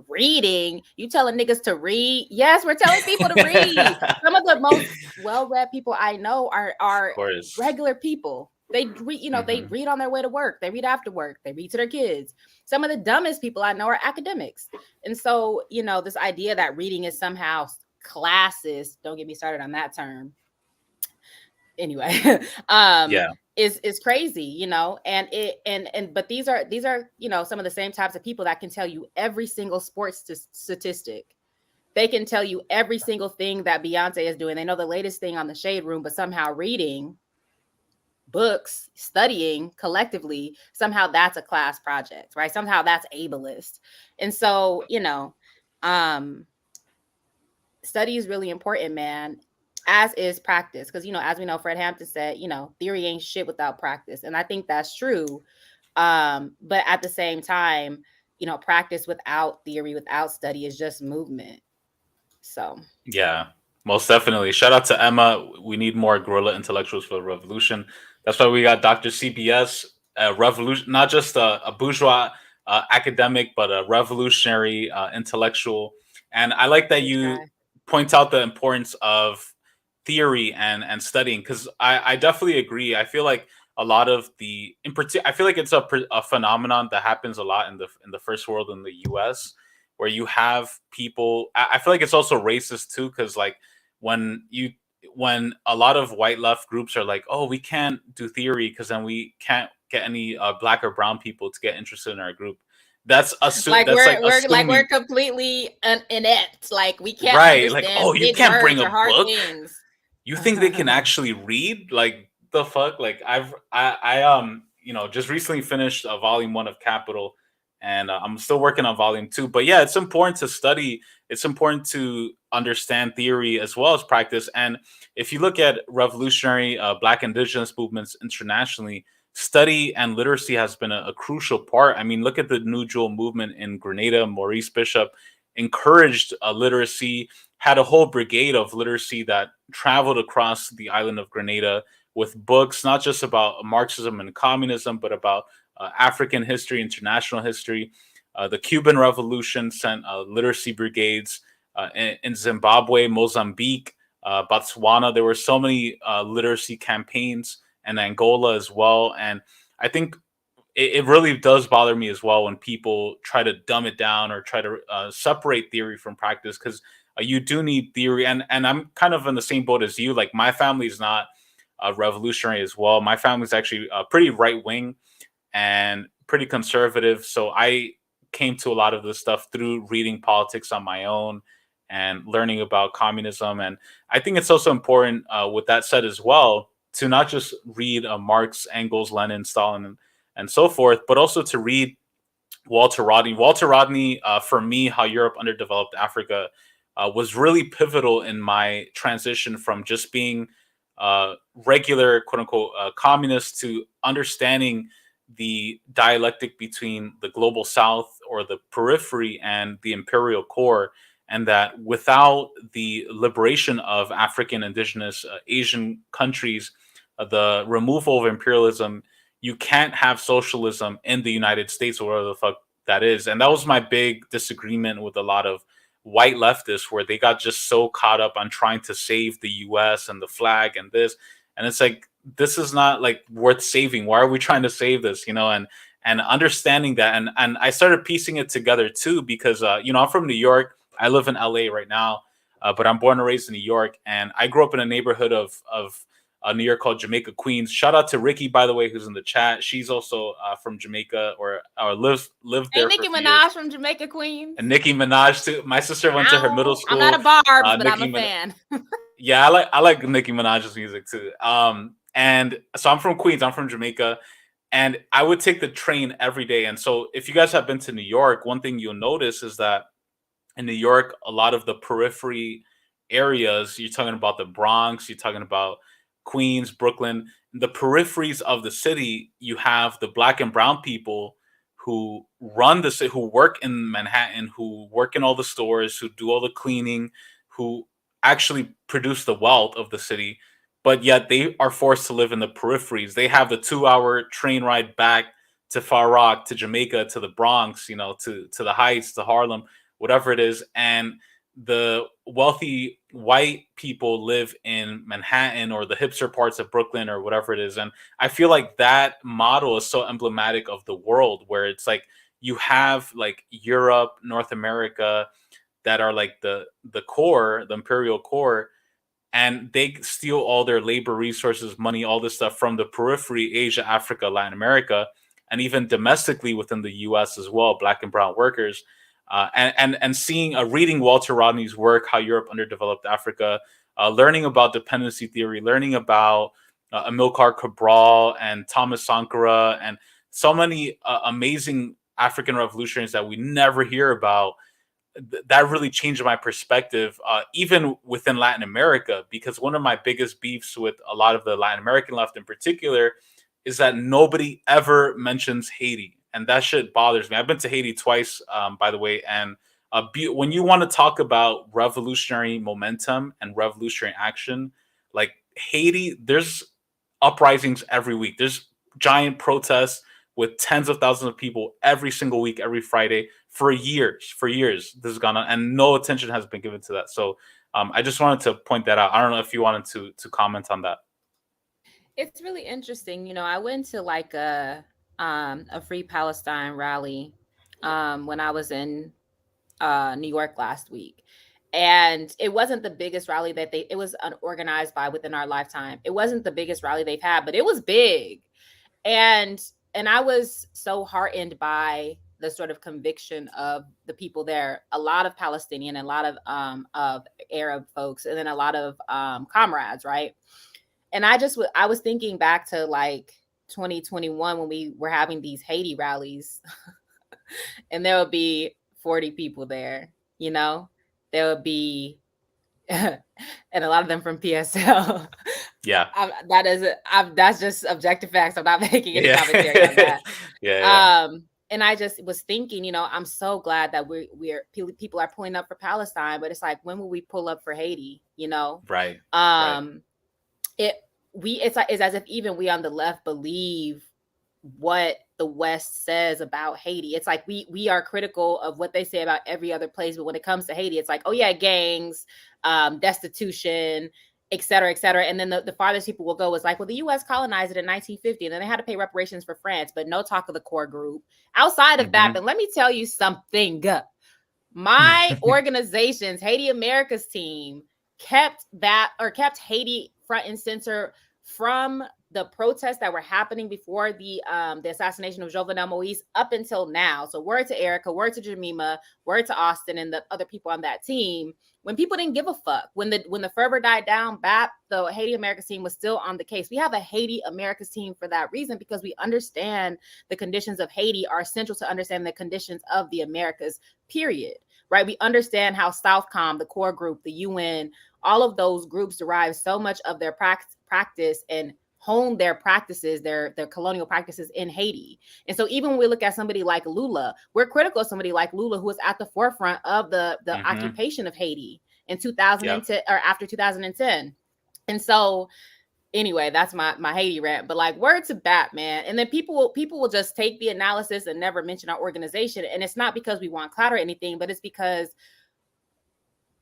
reading, you telling niggas to read? Yes, we're telling people to read. Some of the most well-read people I know are regular people. They read, they read on their way to work. They read after work. They read to their kids. Some of the dumbest people I know are academics. And so, this idea that reading is somehow classist, don't get me started on that term. Anyway, is crazy, but these are some of the same types of people that can tell you every single sports statistic. They can tell you every single thing that Beyonce is doing. They know the latest thing on the Shade Room, but somehow reading books, studying collectively, somehow that's a class project, right? Somehow that's ableist. And so, study is really important, man, as is practice. Because, as we know, Fred Hampton said, theory ain't shit without practice. And I think that's true. But at the same time, practice without theory, without study is just movement. So. Yeah, most definitely. Shout out to Emma. We need more guerrilla intellectuals for the revolution. That's why we got Dr. CBS, a revolution, not just a bourgeois academic, but a revolutionary intellectual. And I like that you point out the importance of theory and studying, because I definitely agree. I feel like a lot of I feel like it's a phenomenon that happens a lot in the first world in the US, where you have people. I feel like it's also racist too, because like when a lot of white left groups are like, oh, we can't do theory because then we can't get any black or brown people to get interested in our group. That's we're completely inept. Like we can't understand like, oh, you can't bring a book. Things. You think they can actually read? Like the fuck? Like I just recently finished volume 1 of Capital, and I'm still working on volume 2. But yeah, it's important to study. It's important to understand theory as well as practice. And if you look at revolutionary Black Indigenous movements internationally, study and literacy has been a crucial part. I mean, look at the New Jewel movement in Grenada. Maurice Bishop encouraged literacy, had a whole brigade of literacy that traveled across the island of Grenada with books, not just about Marxism and communism, but about African history, international history. The Cuban Revolution sent literacy brigades in Zimbabwe, Mozambique, Botswana. There were so many literacy campaigns, and Angola as well. And I think it really does bother me as well when people try to dumb it down or try to separate theory from practice, because you do need theory. And I'm kind of in the same boat as you. Like my family is not revolutionary as well. My family is actually pretty right wing and pretty conservative. So I came to a lot of this stuff through reading politics on my own and learning about communism. And I think it's also important, with that said as well, to not just read Marx, Engels, Lenin, Stalin, and so forth, but also to read Walter Rodney. Walter Rodney, for me, How Europe Underdeveloped Africa, was really pivotal in my transition from just being regular, quote unquote, communist to understanding the dialectic between the global south or the periphery and the imperial core. And that without the liberation of African, indigenous, Asian countries, the removal of imperialism, you can't have socialism in the United States or whatever the fuck that is. And that was my big disagreement with a lot of white leftists, where they got just so caught up on trying to save the US and the flag and this. And it's like, this is not like worth saving. Why are we trying to save this? And understanding that. And I started piecing it together too, because, I'm from New York. I live in LA right now, but I'm born and raised in New York. And I grew up in a neighborhood of New York called Jamaica Queens. Shout out to Ricky, by the way, who's in the chat. She's also from Jamaica or lived there Nicki for a few Minaj years. from Jamaica Queens. And Nicki Minaj too. My sister went to her middle school. I'm not a Barb's, but Nicki I'm a fan. Yeah, I like Nicki Minaj's music too. And so I'm from Queens. I'm from Jamaica, and I would take the train every day. And so if you guys have been to New York, one thing you'll notice is that in New York, a lot of the periphery areas, you're talking about the Bronx, you're talking about Queens, Brooklyn, the peripheries of the city, you have the Black and brown people who run the city, who work in Manhattan, who work in all the stores, who do all the cleaning, who actually produce the wealth of the city, but yet they are forced to live in the peripheries. They have the 2-hour train ride back to Far Rock, to Jamaica, to the Bronx, you know, to the Heights, to Harlem, whatever it is. And the wealthy white people live in Manhattan or the hipster parts of Brooklyn or whatever it is. And I feel like that model is so emblematic of the world, where it's like you have like Europe, North America, that are like the core, the imperial core, and they steal all their labor resources, money, all this stuff from the periphery, Asia, Africa, Latin America, and even domestically within the US as well, Black and brown workers. And seeing, reading Walter Rodney's work, How Europe Underdeveloped Africa, learning about dependency theory, learning about Amilcar Cabral and Thomas Sankara, and so many amazing African revolutionaries that we never hear about. That really changed my perspective, even within Latin America, because one of my biggest beefs with a lot of the Latin American left in particular is that nobody ever mentions Haiti. And that shit bothers me. I've been to Haiti twice, by the way. And when you want to talk about revolutionary momentum and revolutionary action, like Haiti, there's uprisings every week. There's giant protests with tens of thousands of people every single week, every Friday for years. For years, this has gone on, and no attention has been given to that. So I just wanted to point that out. I don't know if you wanted to comment on that. It's really interesting. You know, I went to like a Free Palestine rally when I was in New York last week. And it wasn't the biggest rally that it was organized by Within Our Lifetime. It wasn't the biggest rally they've had, but it was big. And I was so heartened by the sort of conviction of the people there, a lot of Palestinian, a lot of Arab folks, and then a lot of comrades, right? And I was thinking back to like 2021 when we were having these Haiti rallies and there would be 40 people there, you know, there would be, and a lot of them from PSL. Yeah. That's just objective facts. I'm not making any commentary on that. Yeah. And I just was thinking, you know, I'm so glad that people are pulling up for Palestine, but it's like, when will we pull up for Haiti? You know? Right. It's as if even we on the left believe what the West says about Haiti. It's like we are critical of what they say about every other place, but when it comes to Haiti, it's like, oh yeah, gangs, destitution, et cetera, et cetera. And then the farthest people will go is like, well, the U.S. colonized it in 1950, and then they had to pay reparations for France, but no talk of the core group outside of that. But let me tell you something. My organization's Haiti America's team kept Haiti front and center from the protests that were happening before the assassination of Jovenel Moise up until now. So word to Erica, word to Jemima, word to Austin, and the other people on that team. When people didn't give a fuck, when the fervor died down, BAP, the Haiti America's team was still on the case. We have a Haiti America's team for that reason, because we understand the conditions of Haiti are essential to understand the conditions of the Americas, period. Right? We understand how Southcom, the core group, the UN, all of those groups derive so much of their practice and hone their practices, their colonial practices in Haiti. And so even when we look at somebody like Lula, we're critical of somebody like Lula, who was at the forefront of the occupation of Haiti in 2010 or after 2010. And so anyway, that's my Haiti rant. But like, word to BAP, man. And then people will just take the analysis and never mention our organization. And it's not because we want clout or anything, but it's because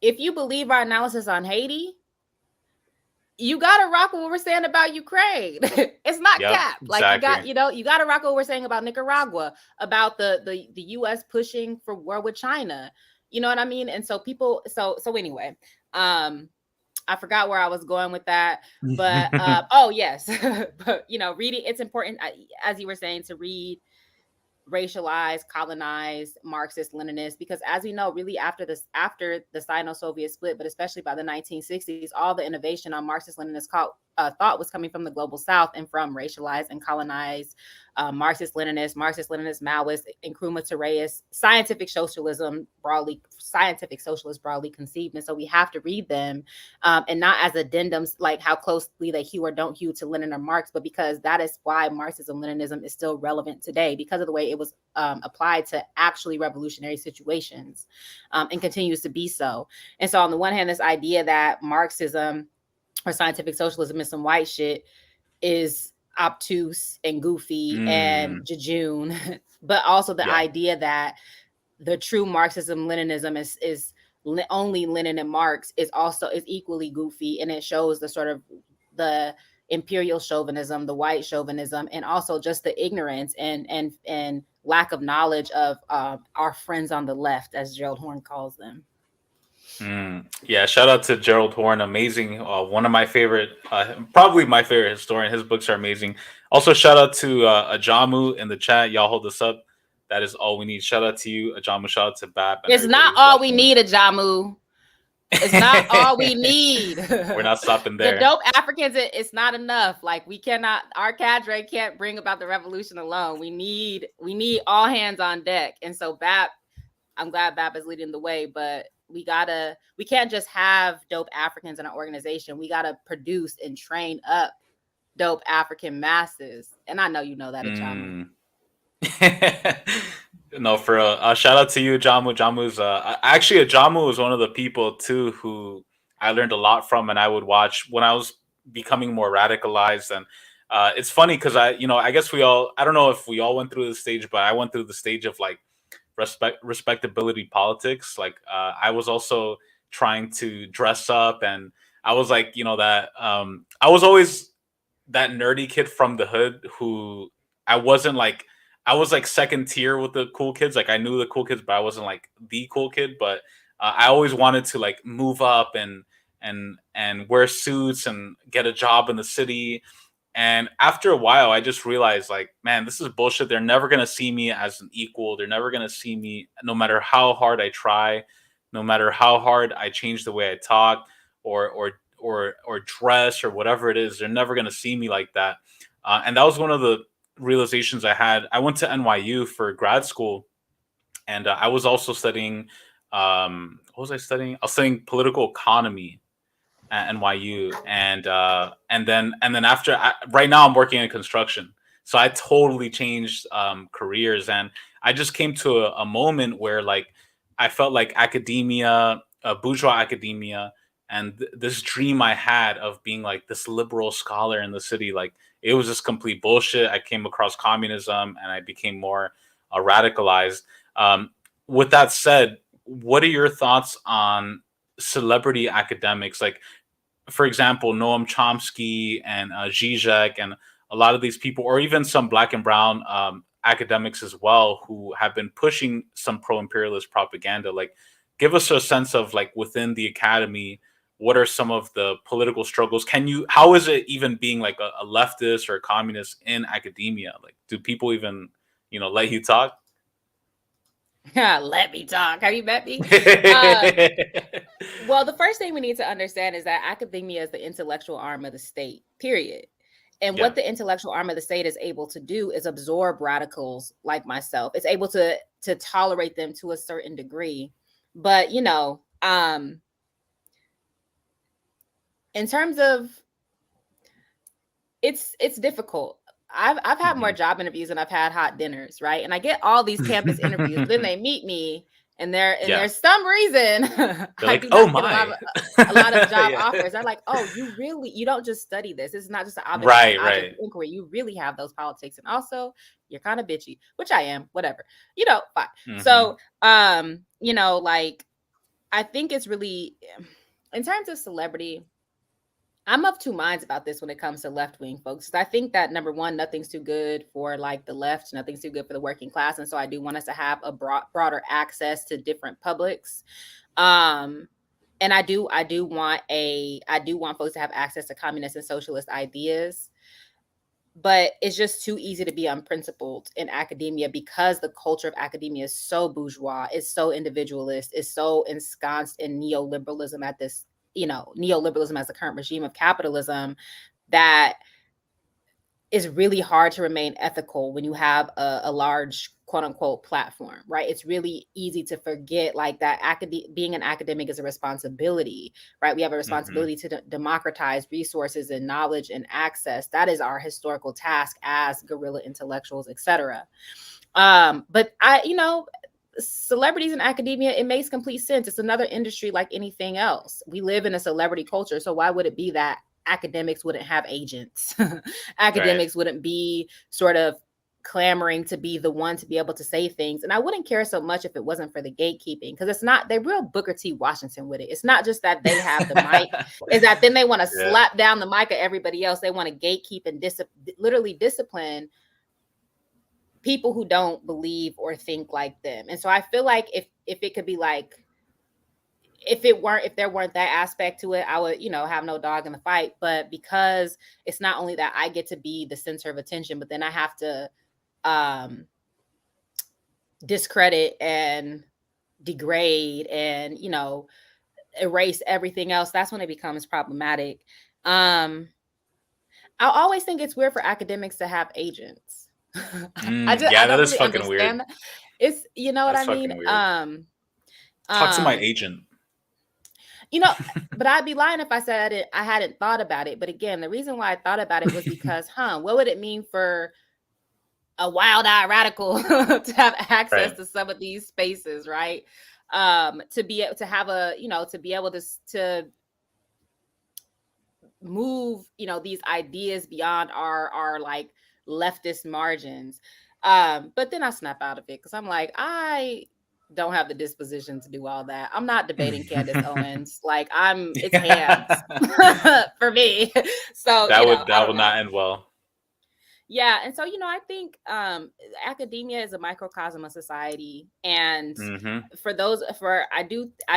if you believe our analysis on Haiti, you gotta rock what we're saying about Ukraine. It's not cap. Like exactly. you gotta rock what we're saying about Nicaragua, about the US pushing for war with China. You know what I mean? And so anyway, I forgot where I was going with that, but oh yes, but reading, it's important, as you were saying, to read racialized, colonized, Marxist, Leninist, because as we know, really after the Sino-Soviet split, but especially by the 1960s, all the innovation on Marxist, Leninist thought was coming from the global South and from racialized and colonized Marxist, Leninist, Maoist, Nkrumah, Charisse, scientific socialism broadly conceived. And so we have to read them and not as addendums, like how closely they hew or don't hew to Lenin or Marx, but because that is why Marxism, Leninism is still relevant today, because of the way it was applied to actually revolutionary situations and continues to be so. And so on the one hand, this idea that Marxism or scientific socialism is some white shit is obtuse and goofy and jejune, but also the idea that the true Marxism, Leninism is only Lenin and Marx is equally goofy, and it shows the sort of the imperial chauvinism, the white chauvinism, and also just the ignorance and lack of knowledge of our friends on the left, as Gerald Horne calls them. Yeah, shout out to Gerald Horne, amazing. One of my favorite, probably my favorite historian. His books are amazing. Also, shout out to Ajamu in the chat. Y'all hold this up. That is all we need. Shout out to you, Ajamu. Shout out to Bap. It's not all we need, Ajamu. It's not all we need. We're not stopping there. The dope Africans, it's not enough. Like our cadre can't bring about the revolution alone. We need all hands on deck. And so Bap, I'm glad Bap is leading the way, but we can't just have dope Africans in our organization. We gotta produce and train up dope African masses. And I know you know that, Ajamu. No, for shout out to you, Ajamu. Ajamu's actually Ajamu was one of the people too who I learned a lot from, and I would watch when I was becoming more radicalized. And it's funny because I guess I don't know if we all went through the stage, but I went through the stage of like respectability politics. Like I was also trying to dress up, and I was like, that I was always that nerdy kid from the hood who I was like second tier with the cool kids. Like I knew the cool kids, but I wasn't like the cool kid. But I always wanted to like move up and wear suits and get a job in the city. And after a while, I just realized, like, man, this is bullshit. They're never going to see me as an equal. They're never going to see me, no matter how hard I try, no matter how hard I change the way I talk or dress or whatever it is. They're never going to see me like that. And that was one of the realizations I had. I went to NYU for grad school, and I was also studying, what was I studying? I was studying political economy at NYU, and then after right now I'm working in construction, so I totally changed careers, and I just came to a moment where like I felt like academia, bourgeois academia, and this dream I had of being like this liberal scholar in the city, like it was just complete bullshit. I came across communism and I became more radicalized. With that said, what are your thoughts on celebrity academics? Like, for example, Noam Chomsky and Zizek and a lot of these people, or even some black and brown academics as well, who have been pushing some pro-imperialist propaganda. Like, give us a sense of like within the academy, what are some of the political struggles? How is it even being like a leftist or a communist in academia? Like, do people even, let you talk? Let me talk. Have you met me? Well, the first thing we need to understand is that academia is the intellectual arm of the state, period. And what the intellectual arm of the state is able to do is absorb radicals like myself. It's able to tolerate them to a certain degree. But, in terms of, it's difficult. I've had more job interviews than I've had hot dinners, right? And I get all these campus interviews, but then they meet me, and there's some reason I do not get a lot of job offers. They're like, oh, you don't just study this. It's not just an object inquiry. You really have those politics, and also you're kind of bitchy, which I am. Whatever, fine. So, like, I think it's really, in terms of celebrity, I'm of two minds about this when it comes to left-wing folks. I think that, number one, nothing's too good for like the left, nothing's too good for the working class. And so I do want us to have a broader access to different publics. And And I do want folks to have access to communist and socialist ideas. But it's just too easy to be unprincipled in academia because the culture of academia is so bourgeois, it's so individualist, it's so ensconced in neoliberalism at this, neoliberalism as the current regime of capitalism, that is really hard to remain ethical when you have a large quote unquote platform, right? It's really easy to forget like that being an academic is a responsibility, right? We have a responsibility to democratize resources and knowledge and access. That is our historical task as guerrilla intellectuals, etc. But celebrities in academia, it makes complete sense. It's another industry like anything else. We live in a celebrity culture. So why would it be that academics wouldn't have agents? Academics wouldn't be sort of clamoring to be the one to be able to say things. And I wouldn't care so much if it wasn't for the gatekeeping, because it's not, they're real Booker T. Washington with it. It's not just that they have the mic, is that then they want to slap down the mic at everybody else. They want to gatekeep and literally discipline people who don't believe or think like them. And so I feel like if it could be like, if there weren't that aspect to it, I would, have no dog in the fight. But because it's not only that I get to be the center of attention, but then I have to discredit and degrade and, erase everything else, that's when it becomes problematic. I always think it's weird for academics to have agents. That is fucking weird. That. It's, what I mean? Talk to my agent. But I'd be lying if I said I hadn't thought about it. But again, the reason why I thought about it was because, what would it mean for a wild-eyed radical to have access to some of these spaces, right? To be able to have to be able to move, these ideas beyond our like leftist margins. But then I snap out of it because I'm like, I don't have the disposition to do all that. I'm not debating Candace Owens. Like it's hands for me. So that will not end well. Yeah. And so, I think academia is a microcosm of society. And I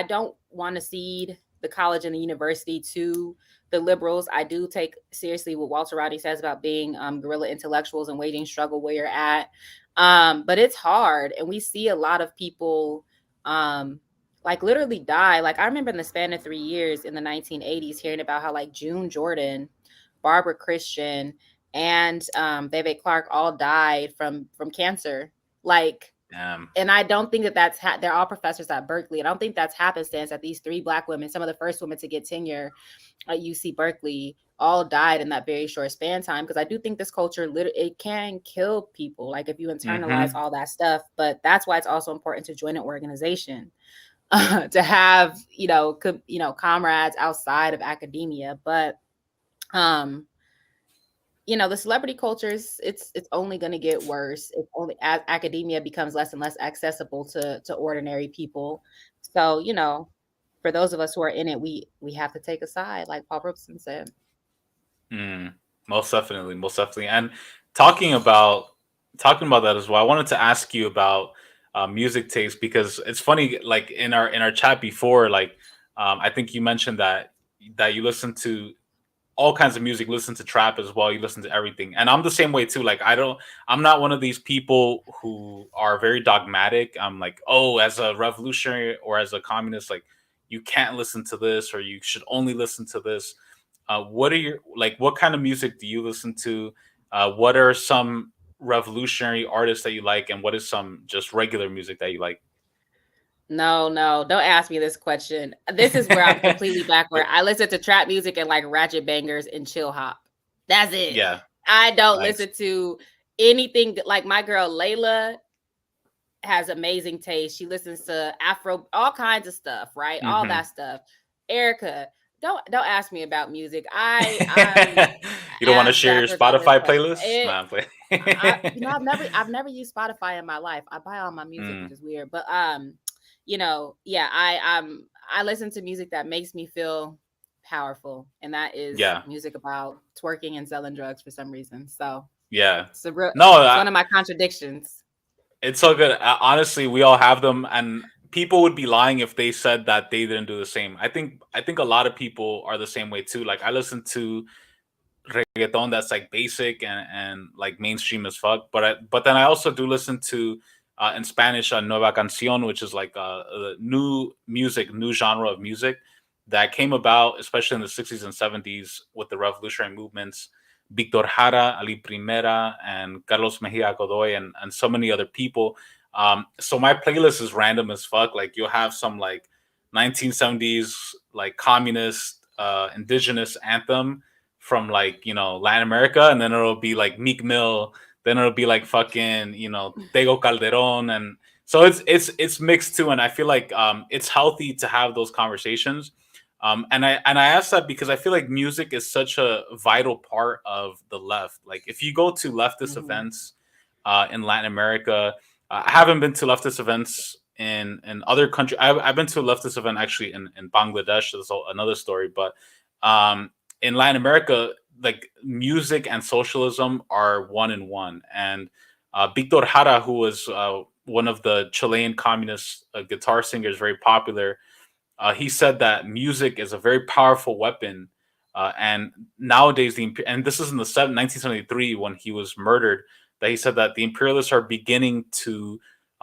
don't want to cede the college and the university to the liberals. I do take seriously what Walter Rodney says about being guerrilla intellectuals and waging struggle where you're at. But it's hard. And we see a lot of people like literally die. Like I remember in the span of 3 years in the 1980s, hearing about how like June Jordan, Barbara Christian, and Bebe Clark all died from cancer. Like, damn. And I don't think that they're all professors at Berkeley. I don't think that's happenstance that these 3 Black women, some of the first women to get tenure at UC Berkeley, all died in that very short span time. Because I do think this culture, it can kill people, like if you internalize all that stuff. But that's why it's also important to join an organization, to have, comrades outside of academia. But, the celebrity culture it's only going to get worse. It's only as academia becomes less and less accessible to ordinary people. So, for those of us who are in it, we have to take a side, like Paul Robeson said. Most definitely. And talking about that as well, I wanted to ask you about music taste, because it's funny, like in our chat before, like I think you mentioned that you listen to all kinds of music, listen to trap as well, you listen to everything. And I'm the same way too. Like I'm not one of these people who are very dogmatic. I'm like, oh, as a revolutionary or as a communist, like you can't listen to this, or you should only listen to this. What kind of music do you listen to? What are some revolutionary artists that you like, and what is some just regular music that you like? No, don't ask me this question. This is where I'm completely backward. I listen to trap music and like ratchet bangers and chill hop. That's it. Yeah. I don't listen to anything. Like my girl Layla has amazing taste. She listens to Afro, all kinds of stuff, right? All that stuff. Erica, don't ask me about music. You don't want to share your Spotify playlist? I'm playing. I've never used Spotify in my life. I buy all my music, which is weird. But I listen to music that makes me feel powerful, and that is music about twerking and selling drugs for some reason. So it's one of my contradictions. It's so good. Honestly, we all have them, and people would be lying if they said that they didn't do the same. I think a lot of people are the same way too. Like I listen to reggaeton that's like basic and like mainstream as fuck, but then I also do listen to in Spanish nueva canción, which is like a new music, new genre of music that came about especially in the 60s and 70s with the revolutionary movements. Victor Jara, Ali Primera, and Carlos Mejia Godoy, and so many other people. So my playlist is random as fuck. Like you'll have some like 1970s like communist indigenous anthem from like, you know, Latin America, and then it'll be like Meek Mill, then it'll be like fucking, you know, Tego Calderon, and so it's mixed too. And I feel like it's healthy to have those conversations. And I ask that because I feel like music is such a vital part of the left. Like if you go to leftist events in Latin America, I haven't been to leftist events in other countries. I've been to a leftist event actually in Bangladesh. That's another story. But in Latin America, like music and socialism are one in one. And Victor Jara, who was one of the Chilean communist guitar singers, very popular, he said that music is a very powerful weapon. And nowadays, and this is in the 1973 when he was murdered, that he said that the imperialists are beginning to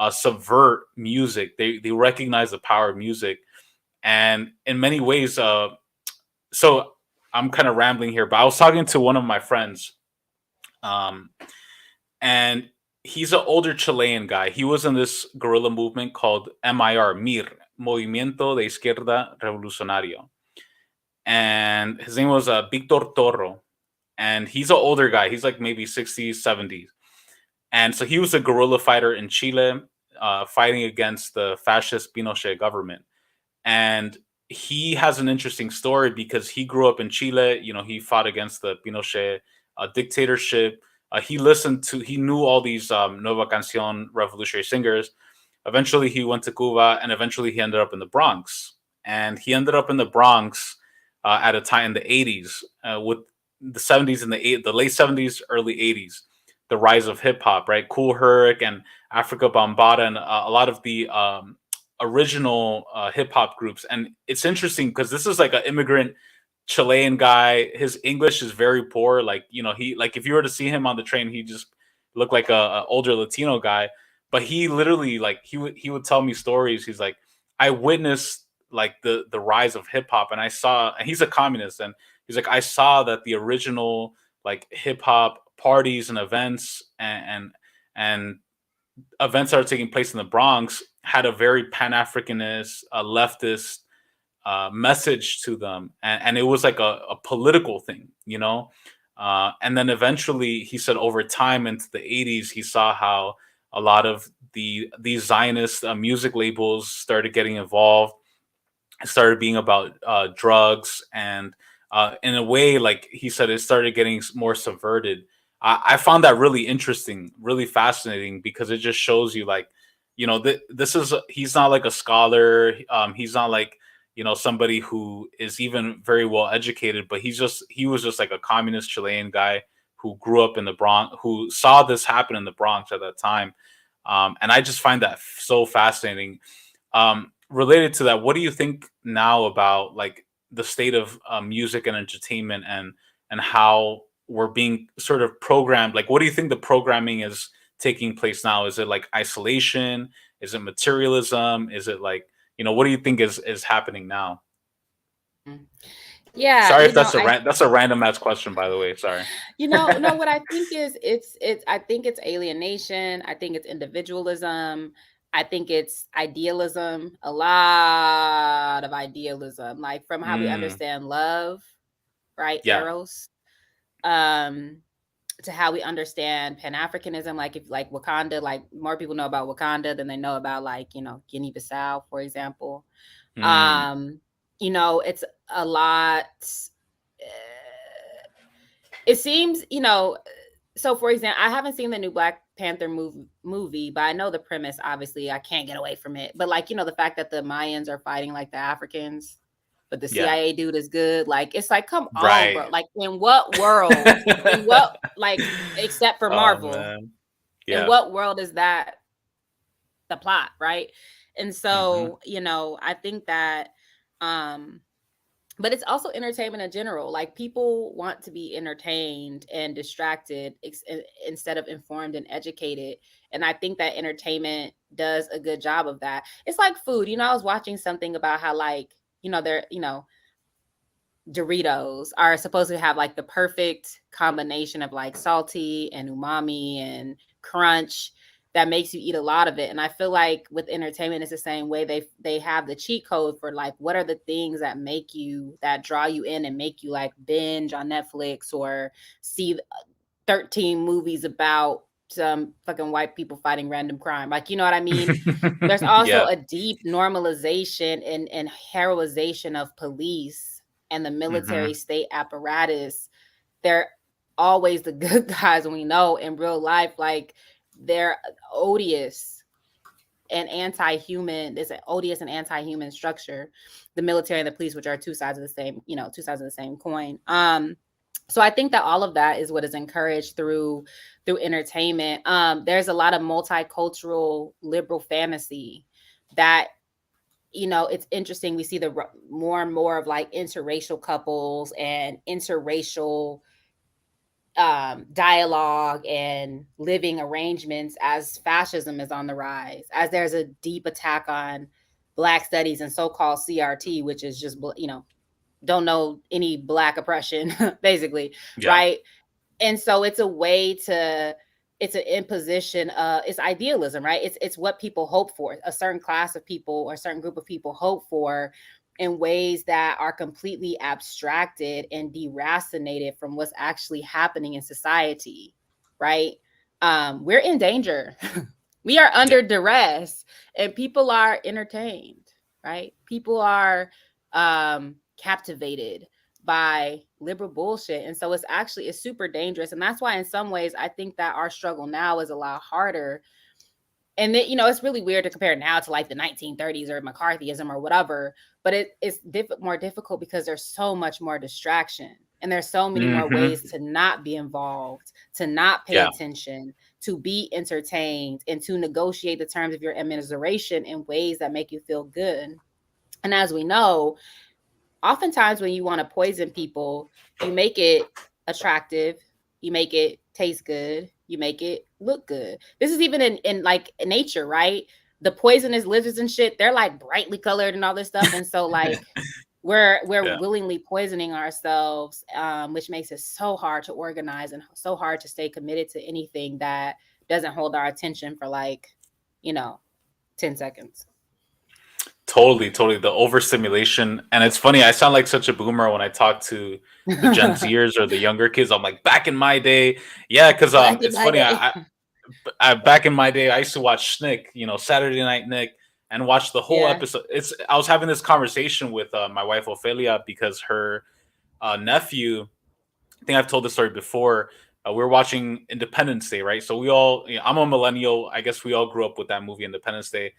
subvert music. They recognize the power of music. And in many ways, so I'm kind of rambling here, but I was talking to one of my friends, and he's an older Chilean guy. He was in this guerrilla movement called MIR, Movimiento de Izquierda Revolucionario. And his name was Victor Toro. And he's an older guy. He's like maybe 60s, 70s. And so he was a guerrilla fighter in Chile, fighting against the fascist Pinochet government. And he has an interesting story because he grew up in Chile. You know, he fought against the Pinochet dictatorship. He knew all these Nueva Canción revolutionary singers. Eventually, he went to Cuba, and eventually he ended up in the Bronx. And he ended up in the Bronx at a time in the 80s, with the 70s and the late 70s, early 80s, the rise of hip hop, right? Kool Herc and Africa Bambaataa, and a lot of the original hip hop groups. And it's interesting because this is like an immigrant Chilean guy. His English is very poor. Like, you know, he, like if you were to see him on the train, he just looked like a older Latino guy. But he literally, like, he would tell me stories. He's like, I witnessed like the rise of hip hop, and I saw, and he's a communist, and he's like, I saw that the original like hip hop parties and events and events that are taking place in the Bronx had a very Pan-Africanist, leftist message to them, and it was like a political thing, you know. And then eventually, he said, over time into the 80s, he saw how a lot of these Zionist music labels started getting involved. It started being about drugs, and in a way, like he said, it started getting more subverted. I found that really interesting, really fascinating, because it just shows you, like, you know, he's not like a scholar. He's not like, you know, somebody who is even very well educated, but he was just like a communist Chilean guy who grew up in the Bronx, who saw this happen in the Bronx at that time. And I just find that so fascinating. Related to that, what do you think now about like the state of music and entertainment, and how we're being sort of programmed? Like, what do you think the programming is taking place now? Is it like isolation? Is it materialism? Is it like, you know, what do you think is happening now? Yeah. Sorry if that's a random ass question, by the way. Sorry. You know, no, what I think is I think it's alienation. I think it's individualism. I think it's idealism, a lot of idealism, like from how we understand love, right? Yeah. Eros, to how we understand Pan-Africanism, like if like Wakanda, like more people know about Wakanda than they know about, like, you know, Guinea-Bissau, for example. You know, it's a lot. It seems, you know, so for example, I haven't seen the new Black Panther movie, but I know the premise. Obviously, I can't get away from it. But like, you know, the fact that the Mayans are fighting like the Africans, but the CIA dude is good. Like, it's like, come on, bro. Like, in what world? In what, like, except for Marvel? Yeah. In what world is that the plot, right? And so, you know, I think that but it's also entertainment in general. Like, people want to be entertained and distracted instead of informed and educated. And I think that entertainment does a good job of that. It's like food. You know, I was watching something about how, like, you know, Doritos are supposed to have like the perfect combination of like salty and umami and crunch that makes you eat a lot of it. And I feel like with entertainment, it's the same way. They have the cheat code for like, what are the things that draw you in and make you like binge on Netflix or see 13 movies about some fucking white people fighting random crime. Like, you know what I mean? There's also a deep normalization and heroization of police and the military state apparatus. They're always the good guys, we know in real life. Like, they're odious and anti-human. There's an odious and anti-human structure, the military and the police, which are two sides of the same coin. So I think that all of that is what is encouraged through entertainment. There's a lot of multicultural liberal fantasy that, you know, it's interesting. We see the more and more of like interracial couples and interracial dialogue and living arrangements as fascism is on the rise, as there's a deep attack on Black studies and so-called CRT, which is just, you know, don't know any Black oppression, basically, right? And so it's a way to, it's an imposition, it's idealism, right? It's what people hope for, a certain class of people or a certain group of people hope for, in ways that are completely abstracted and deracinated from what's actually happening in society, right? We're in danger. We are under duress, and people are entertained, right? People are captivated by liberal bullshit. And so it's super dangerous. And that's why in some ways, I think that our struggle now is a lot harder. And then, you know, it's really weird to compare now to like the 1930s or McCarthyism or whatever, but it's more difficult because there's so much more distraction and there's so many more ways to not be involved, to not pay attention, to be entertained, and to negotiate the terms of your immiseration in ways that make you feel good. And as we know, oftentimes when you want to poison people, you make it attractive, you make it taste good, you make it look good. This is even in like nature, right? The poisonous lizards and shit, they're like brightly colored and all this stuff. And so like we're willingly poisoning ourselves, which makes it so hard to organize and so hard to stay committed to anything that doesn't hold our attention for like, you know, 10 seconds. Totally. The overstimulation. And it's funny, I sound like such a boomer when I talk to the Gen Zers or the younger kids. I'm like, back in my day. Yeah, because it's funny. I back in my day, I used to watch Snick, you know, Saturday Night Nick, and watch the whole episode. I was having this conversation with my wife, Ophelia, because her nephew, I think I've told this story before, we were watching Independence Day, right? So we all, you know, I'm a millennial. I guess we all grew up with that movie, Independence Day.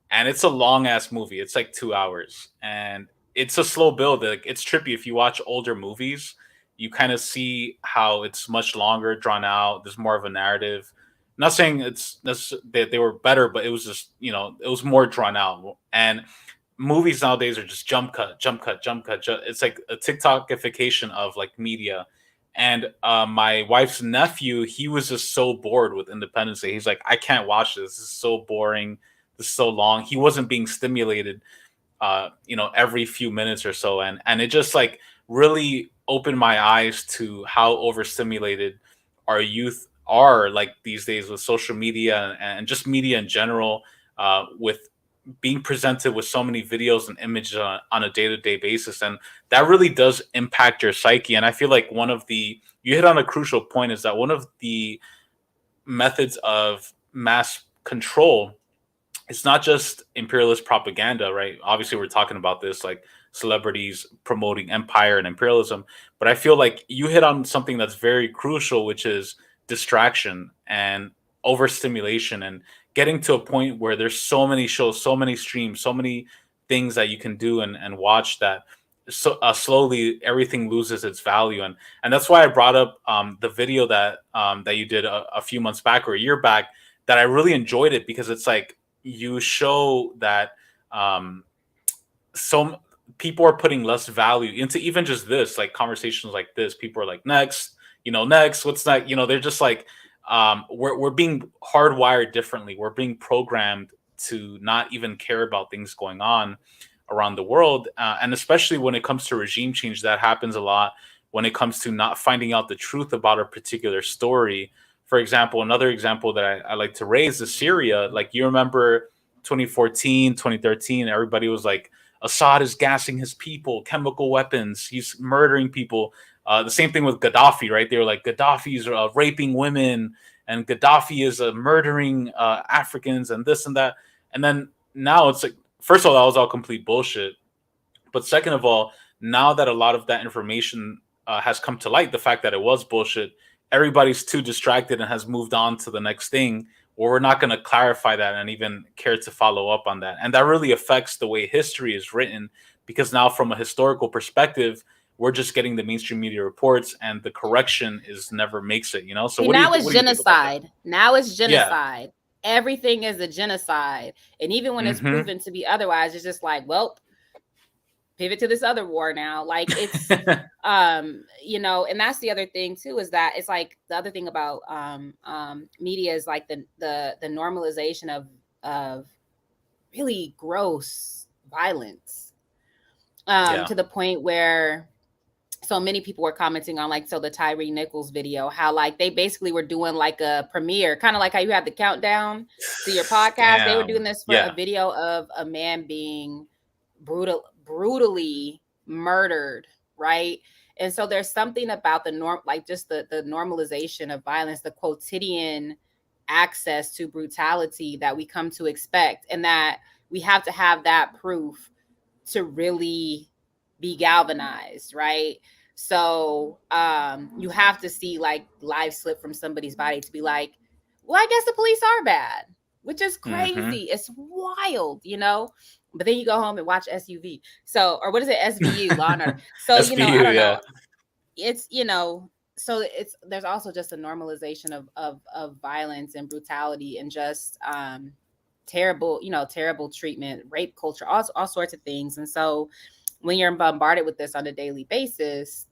And it's a long ass movie. It's like 2 hours, and it's a slow build. Like, it's trippy. If you watch older movies, you kind of see how it's much longer, drawn out. There's more of a narrative. I'm not saying that they were better, but it was just, you know, it was more drawn out. And movies nowadays are just jump cut. It's like a TikTokification of like media. And my wife's nephew, he was just so bored with Independence Day. He's like, I can't watch this. This is so boring. This is so long. He wasn't being stimulated, you know, every few minutes or so. And it just like really opened my eyes to how overstimulated our youth are like these days with social media and just media in general, with being presented with so many videos and images on a day-to-day basis. And that really does impact your psyche. And I feel like you hit on a crucial point, is that one of the methods of mass control, it's not just imperialist propaganda, right? Obviously, we're talking about this, like celebrities promoting empire and imperialism. But I feel like you hit on something that's very crucial, which is distraction and overstimulation, and getting to a point where there's so many shows, so many streams, so many things that you can do and watch, that slowly everything loses its value. And that's why I brought up the video that you did a few months back or a year back, that I really enjoyed it, because it's like, you show that some people are putting less value into even just this, like conversations like this. People are like, next, next, what's that? They're just like, we're being hardwired differently. We're being programmed to not even care about things going on around the world. And especially when it comes to regime change, that happens a lot when it comes to not finding out the truth about a particular story. For example, another example that I like to raise is Syria. Like, you remember 2014, 2013, everybody was like, Assad is gassing his people, chemical weapons, he's murdering people. The same thing with Gaddafi, right? They were like, Gaddafi's raping women, and Gaddafi is murdering Africans, and this and that. And then now it's like, first of all, that was all complete bullshit. But second of all, now that a lot of that information has come to light, the fact that it was bullshit, everybody's too distracted and has moved on to the next thing, or we're not going to clarify that and even care to follow up on that. And that really affects the way history is written, because now from a historical perspective, we're just getting the mainstream media reports, and the correction is never makes it, So now it's genocide. Now it's genocide. Yeah. Everything is a genocide. And even when it's proven to be otherwise, it's just like, well, pivot to this other war now. Like, it's and that's the other thing too, is that it's like the other thing about media is like the normalization of really gross violence to the point where so many people were commenting on, like, so the Tyree Nichols video, how like they basically were doing like a premiere, kind of like how you have the countdown to your podcast. Damn. They were doing this for a video of a man being brutally murdered, right? And so there's something about the normalization of violence, the quotidian access to brutality that we come to expect, and that we have to have that proof to really be galvanized, right? So you have to see like live slip from somebody's body to be like, well, I guess the police are bad, which is crazy. It's wild, But then you go home and watch SUV. So, or what is it? SVU, Law and Order. So, SVU, I don't know. It's, so there's also just a normalization of violence and brutality, and just terrible treatment, rape culture, all sorts of things. And so when you're bombarded with this on a daily basis,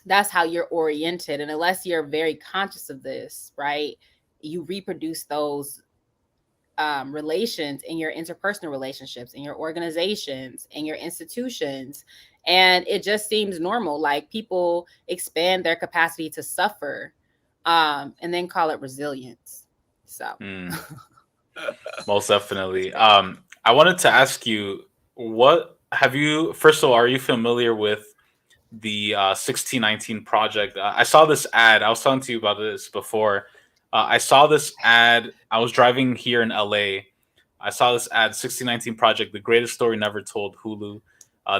that's how you're oriented. And unless you're very conscious of this, right, you reproduce those relations in your interpersonal relationships, in your organizations, in your institutions. And it just seems normal. Like, people expand their capacity to suffer and then call it resilience. So most definitely. I wanted to ask you, first of all, are you familiar with the 1619 project? I saw this ad. I was talking to you about this before. I saw this ad. I was driving here in LA. I saw this ad, 1619 Project, the greatest story never told, Hulu.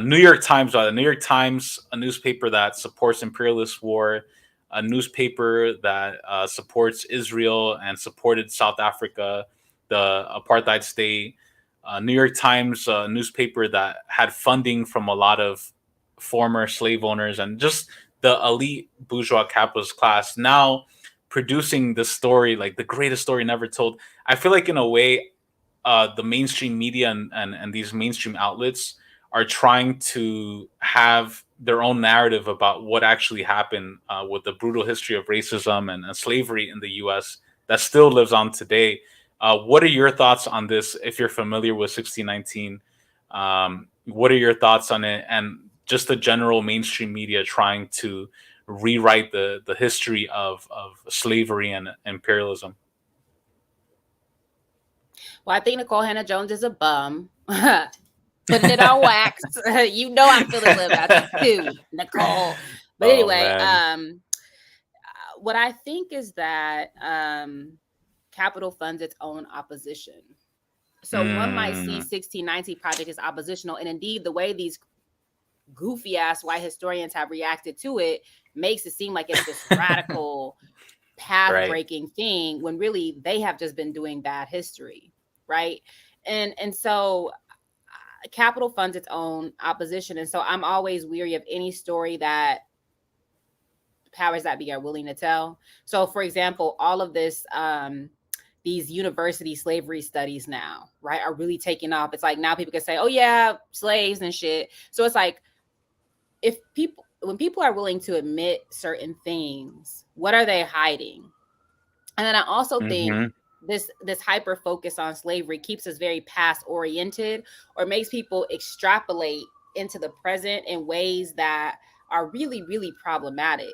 New York Times, the New York Times, a newspaper that supports imperialist war, a newspaper that supports Israel and supported South Africa, the apartheid state. New York Times, a newspaper that had funding from a lot of former slave owners and just the elite bourgeois capitalist class, now producing the story, like the greatest story never told. I feel like, in a way, the mainstream media and these mainstream outlets are trying to have their own narrative about what actually happened with the brutal history of racism and slavery in the U.S. that still lives on today. What are your thoughts on this? If you're familiar with 1619, what are your thoughts on it? And just the general mainstream media trying to rewrite the history of slavery and imperialism. Well, I think Nicole Hannah-Jones is a bum. Putting it on wax. You know I'm feeling good about this too, Nicole. But anyway, what I think is that capital funds its own opposition. So one might see 1619 Project as oppositional, and indeed the way these goofy ass white historians have reacted to it makes it seem like it's this radical path breaking thing, when really they have just been doing bad history, right? And so capital funds its own opposition, and so I'm always weary of any story that powers that be are willing to tell. So for example, all of this these university slavery studies now, right, are really taking off. It's like now people can say, oh yeah, slaves and shit. So it's like, when people are willing to admit certain things, what are they hiding? And then I also think this hyper focus on slavery keeps us very past oriented, or makes people extrapolate into the present in ways that are really, really problematic.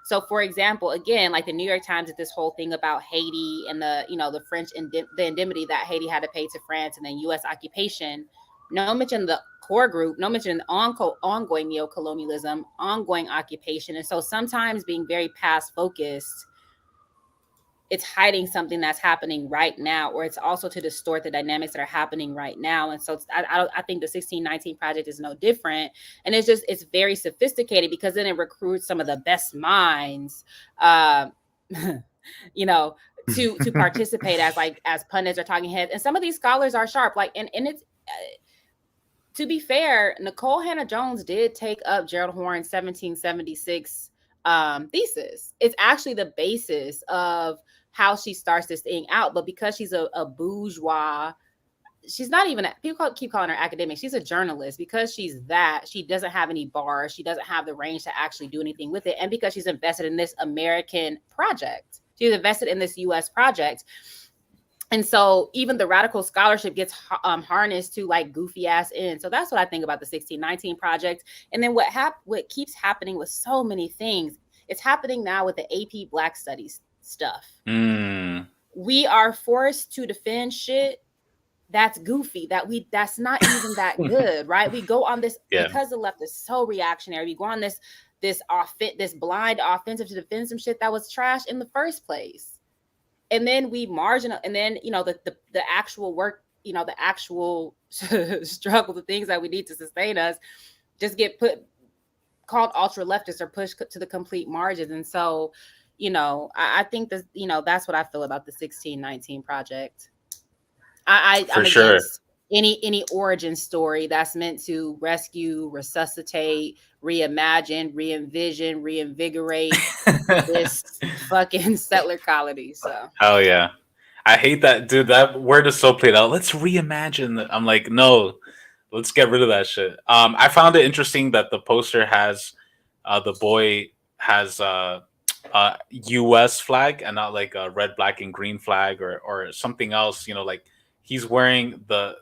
So, for example, again, like the New York Times did this whole thing about Haiti and the French the indemnity that Haiti had to pay to France, and then U.S. occupation. No mention the core group, no mention ongoing neocolonialism, ongoing occupation. And so sometimes being very past focused, it's hiding something that's happening right now, or it's also to distort the dynamics that are happening right now. And so I think the 1619 Project is no different. And it's very sophisticated, because then it recruits some of the best minds, you know, to participate as pundits or talking heads. And some of these scholars are sharp, and it's, to be fair, Nicole Hannah-Jones did take up Gerald Horne's 1776 thesis. It's actually the basis of how she starts this thing out. But because she's a bourgeois, she's not even, people keep calling her academic. She's a journalist. Because she's that, she doesn't have any bars. She doesn't have the range to actually do anything with it. And because she's invested in this American project, she's invested in this U.S. project. And so even the radical scholarship gets harnessed to like goofy ass ends. So that's what I think about the 1619 Project. And then what keeps happening with so many things, it's happening now with the AP Black Studies stuff. We are forced to defend shit that's goofy, that's not even that good, right? We go on this because the left is so reactionary. We go on this blind offensive to defend some shit that was trash in the first place. And then we and then, the actual work, the actual struggle, the things that we need to sustain us just get called ultra leftists or pushed to the complete margins. And so, I think that, that's what I feel about the 1619 Project. I'm against any origin story that's meant to rescue, resuscitate, reimagine, re-envision, reinvigorate this fucking settler colony. So hell yeah. I hate that, dude. That word is so played out. Let's reimagine. I'm like, no, let's get rid of that shit. I found it interesting that the poster has the boy has US flag and not like a red, black, and green flag or something else. Like he's wearing the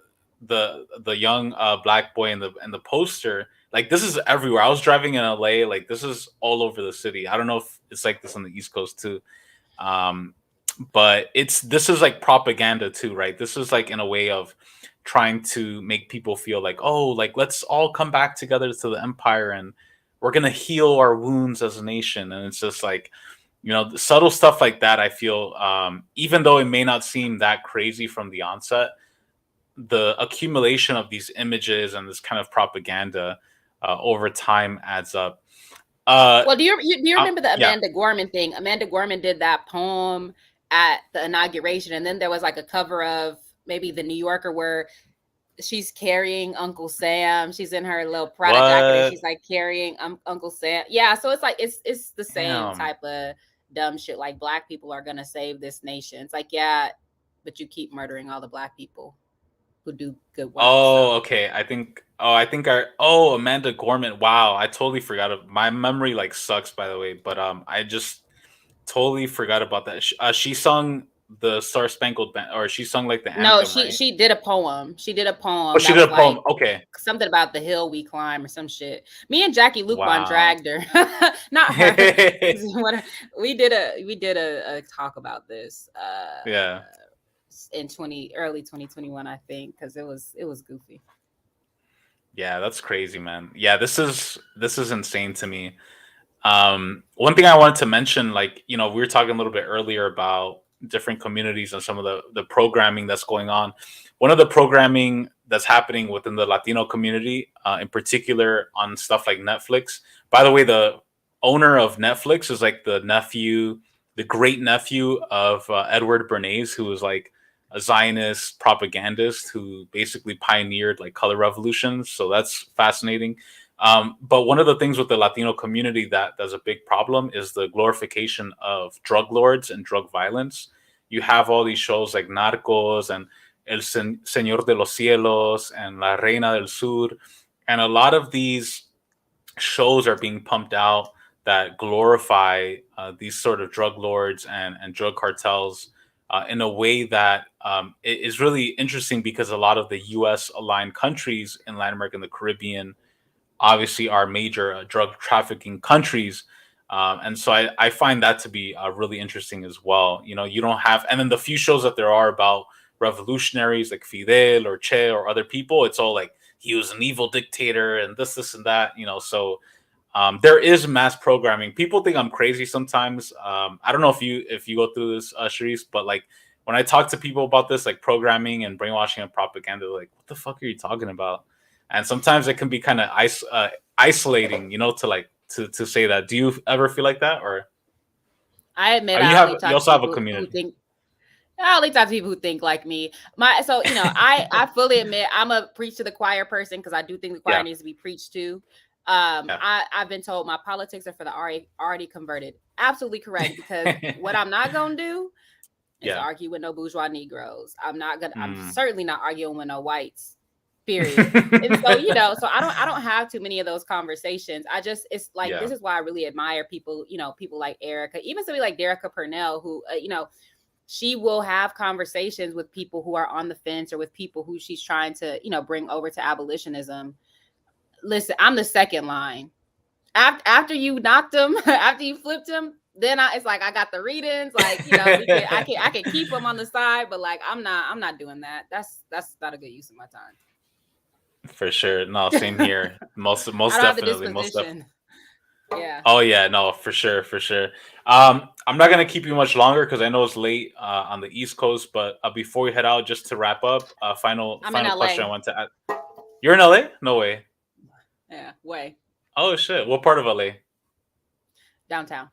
young black boy in the poster. Like this is everywhere. I was driving in LA. Like this is all over the city. I don't know if it's like this on the East Coast too. But this is like propaganda too, right? This is like in a way of trying to make people feel like, oh, like let's all come back together to the empire and we're gonna heal our wounds as a nation. And it's just like, the subtle stuff like that. I feel, even though it may not seem that crazy from the onset, the accumulation of these images and this kind of propaganda over time adds up. Well, do you remember the Amanda Gorman thing? Amanda Gorman did that poem at the inauguration, and then there was like a cover of maybe the New Yorker where she's carrying Uncle Sam. She's in her little Prada jacket, and she's like carrying Uncle Sam. Yeah, so it's like it's the same type of dumb shit. Like black people are gonna save this nation. It's like, yeah, but you keep murdering all the black people who do good work. Okay. I think Amanda Gorman. Wow, I totally forgot. My memory like sucks, by the way. But I just totally forgot about that. She sung the Star Spangled Banner, or she sung like the anthem. No, right? she did a poem. She did a poem. Oh, she did a poem. Okay, something about the hill we climb or some shit. Me and Jackie Luqman dragged her, not her. we did a talk about this. In early 2021, I think, because it was goofy. Yeah, that's crazy, man. Yeah, this is insane to me. One thing I wanted to mention, like, we were talking a little bit earlier about different communities and some of the programming that's going on. One of the programming that's happening within the Latino community, in particular on stuff like Netflix. By the way, the owner of Netflix is like the great nephew of Edward Bernays, who was like a Zionist propagandist who basically pioneered like color revolutions. So that's fascinating. But one of the things with the Latino community that's a big problem is the glorification of drug lords and drug violence. you have all these shows like Narcos and El Señor de los Cielos and La Reina del Sur, and a lot of these shows are being pumped out that glorify these sort of drug lords and drug cartels in a way that is really interesting, because a lot of the U.S. aligned countries in Latin America and the Caribbean obviously are major drug trafficking countries. And so I find that to be really interesting as well. You know, you don't have, and then the few shows that there are about revolutionaries like Fidel or Che or other people, it's all like he was an evil dictator and this and that, you know. So there is mass programming. People think I'm crazy sometimes. I don't know if you go through this, Charisse, but like when I talk to people about this, like programming and brainwashing and propaganda, they're like, what the fuck are you talking about? And sometimes it can be kind of isolating, you know, to say that. Do you ever feel like that, or? I admit you also have a community. I only talk to people who think like me. So you know, I fully admit I'm a preach to the choir person, because I do think the choir needs to be preached to. I've been told my politics are for the already converted. Absolutely correct, because what I'm not gonna do is argue with no bourgeois Negroes. I'm certainly not arguing with no whites. Period. And so, you know, so I don't have too many of those conversations. It's like, this is why I really admire people, you know, people like Erica, even somebody like Derica Purnell, who, you know, she will have conversations with people who are on the fence, or with people who she's trying to, you know, bring over to abolitionism. Listen, I'm the second line. After you knocked them, after you flipped them, then it's like I got the readings. Like, you know, I can keep them on the side, but like I'm not doing that. That's not a good use of my time. For sure. No, same here. Most definitely. Yeah. Oh yeah, no, for sure. I'm not gonna keep you much longer, because I know it's late on the East Coast. But before we head out, just to wrap up, final question I want to add. You're in LA? No way. Yeah, way. Oh shit! What part of LA? Downtown.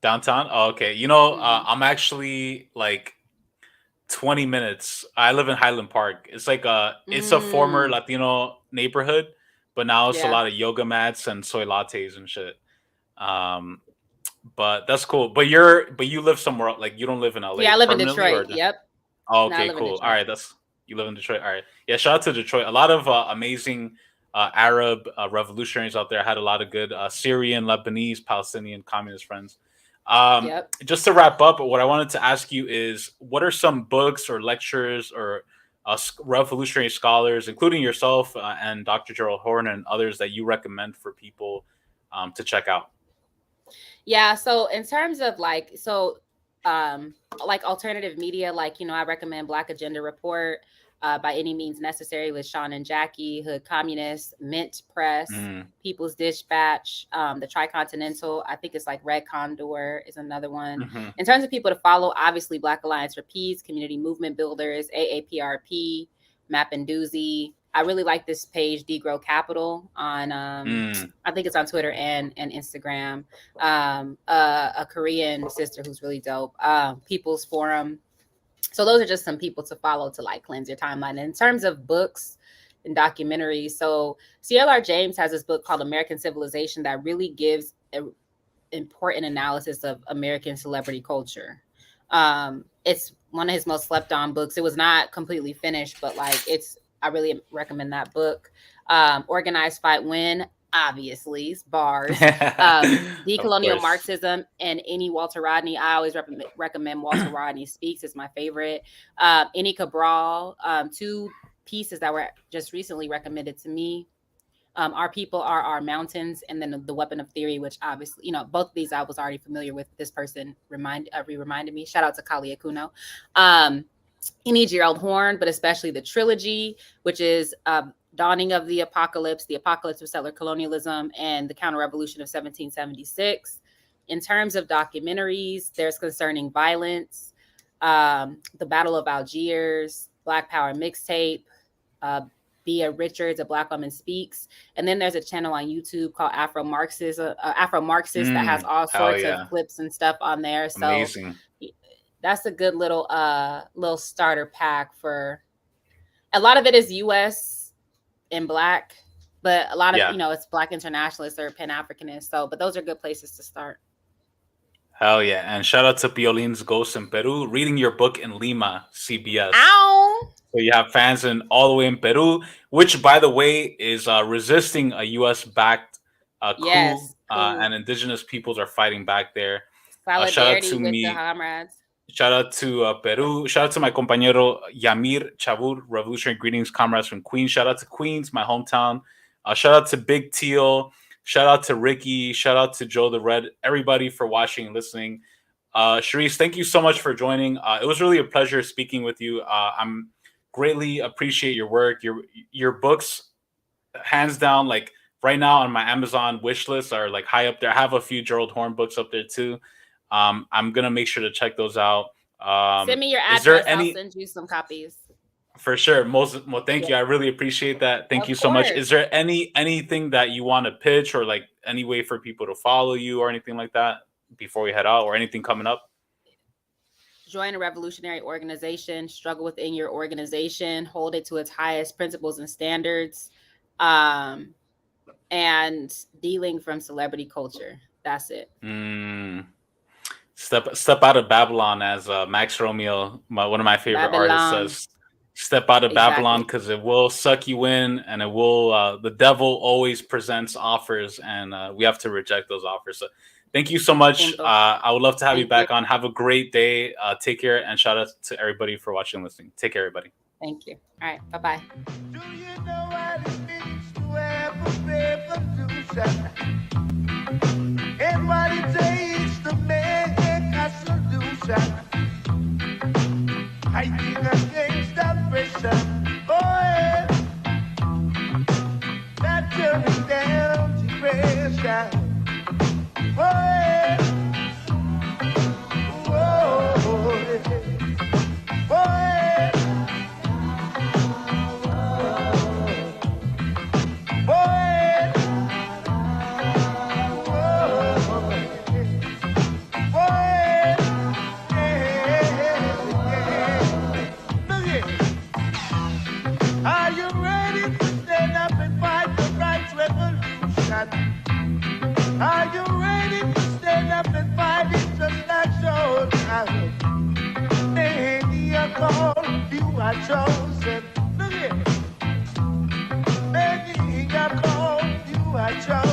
Downtown? Oh, okay. You know, I'm actually like 20 minutes. I live in Highland Park. It's like it's a former Latino neighborhood, but now it's a lot of yoga mats and soy lattes and shit. But that's cool. But you live somewhere else. Like, you don't live in LA. Yeah, I live in Detroit. Yep. Oh, okay, cool. All right, you live in Detroit. All right. Yeah, shout out to Detroit. A lot of amazing Arab revolutionaries out there. I had a lot of good Syrian, Lebanese, Palestinian communist friends. Just to wrap up, what I wanted to ask you is, what are some books or lectures or revolutionary scholars, including yourself and Dr. Gerald Horn and others, that you recommend for people to check out? Yeah, so in terms of like alternative media, like, you know, I recommend Black Agenda Report, By Any Means Necessary with Sean and Jackie, Hood Communists, Mint Press, People's Dispatch, the Tricontinental. I think it's like Red Condor is another one. In terms of people to follow, obviously Black Alliance for Peace, Community Movement Builders, AAPRP, Map and Doozy. I really like this page, Degrow Capital, on I think it's on Twitter and Instagram. A Korean sister who's really dope. People's Forum. So those are just some people to follow to like cleanse your timeline. In terms of books and documentaries, so CLR James has this book called American Civilization that really gives an important analysis of American celebrity culture. It's one of his most slept on books. It was not completely finished, but like I really recommend that book. Organized Fight Win, obviously, it's bars. Decolonial Marxism and Any Walter Rodney. I always recommend Walter Rodney Speaks. It's my favorite. Any Cabral, two pieces that were just recently recommended to me. Our People Are Our Mountains, and then The Weapon of Theory, which obviously, you know, both of these I was already familiar with. This person reminded me. Shout out to Kali Akuno. Any Gerald Horn, but especially the trilogy, which is Dawning of the Apocalypse of Settler Colonialism, and The Counter-Revolution of 1776. In terms of documentaries, there's Concerning Violence, The Battle of Algiers, Black Power Mixtape, Bia Richards, A Black Woman Speaks. And then there's a channel on YouTube called Afro-Marxist that has all sorts of clips and stuff on there. So amazing. That's a good little starter pack for a lot of it is US and Black, but a lot of, you know, it's Black internationalists or Pan-Africanists. So, but those are good places to start. Hell yeah. And shout out to Piolin's Ghost in Peru, reading your book in Lima, CBS. Ow! So you have fans all the way in Peru, which, by the way, is resisting a U.S.-backed coup, and indigenous peoples are fighting back there. Solidarity with the comrades. Shout out to Peru. Shout out to my compañero Yamir Chabur. Revolutionary greetings, comrades from Queens. Shout out to Queens, my hometown. Shout out to Big Teal. Shout out to Ricky. Shout out to Joe the Red. Everybody for watching and listening. Charisse, thank you so much for joining. It was really a pleasure speaking with you. I'm greatly appreciate your work. Your books, hands down, like right now on my Amazon wish list are like high up there. I have a few Gerald Horne books up there too. I'm gonna make sure to check those out. Send me your address. I'll send you some copies. For sure. Thank you. I really appreciate that. Thank you so much. Is there anything that you want to pitch, or like any way for people to follow you or anything like that before we head out, or anything coming up? Join a revolutionary organization, struggle within your organization, hold it to its highest principles and standards, and dealing from celebrity culture. That's it. Step out of Babylon, as Max Romeo, one of my favorite artists, says. Step out of Babylon, because it will suck you in, and it will. The devil always presents offers, and we have to reject those offers. So, thank you so much. I would love to have you back on. Have a great day. Take care, and shout out to everybody for watching and listening. Take care, everybody. Thank you. All right. Bye-bye. Do you know what it means to have a revolution? And what it takes to make a solution? Fighting against oppression, boy. Not turning down depression, boy. Whoa, boy. Are you ready to stand up and fight the rights revolution? Are you ready to stand up and fight it just like soldiers? Many are called, few are chosen. Look here. Many are called, few are chosen.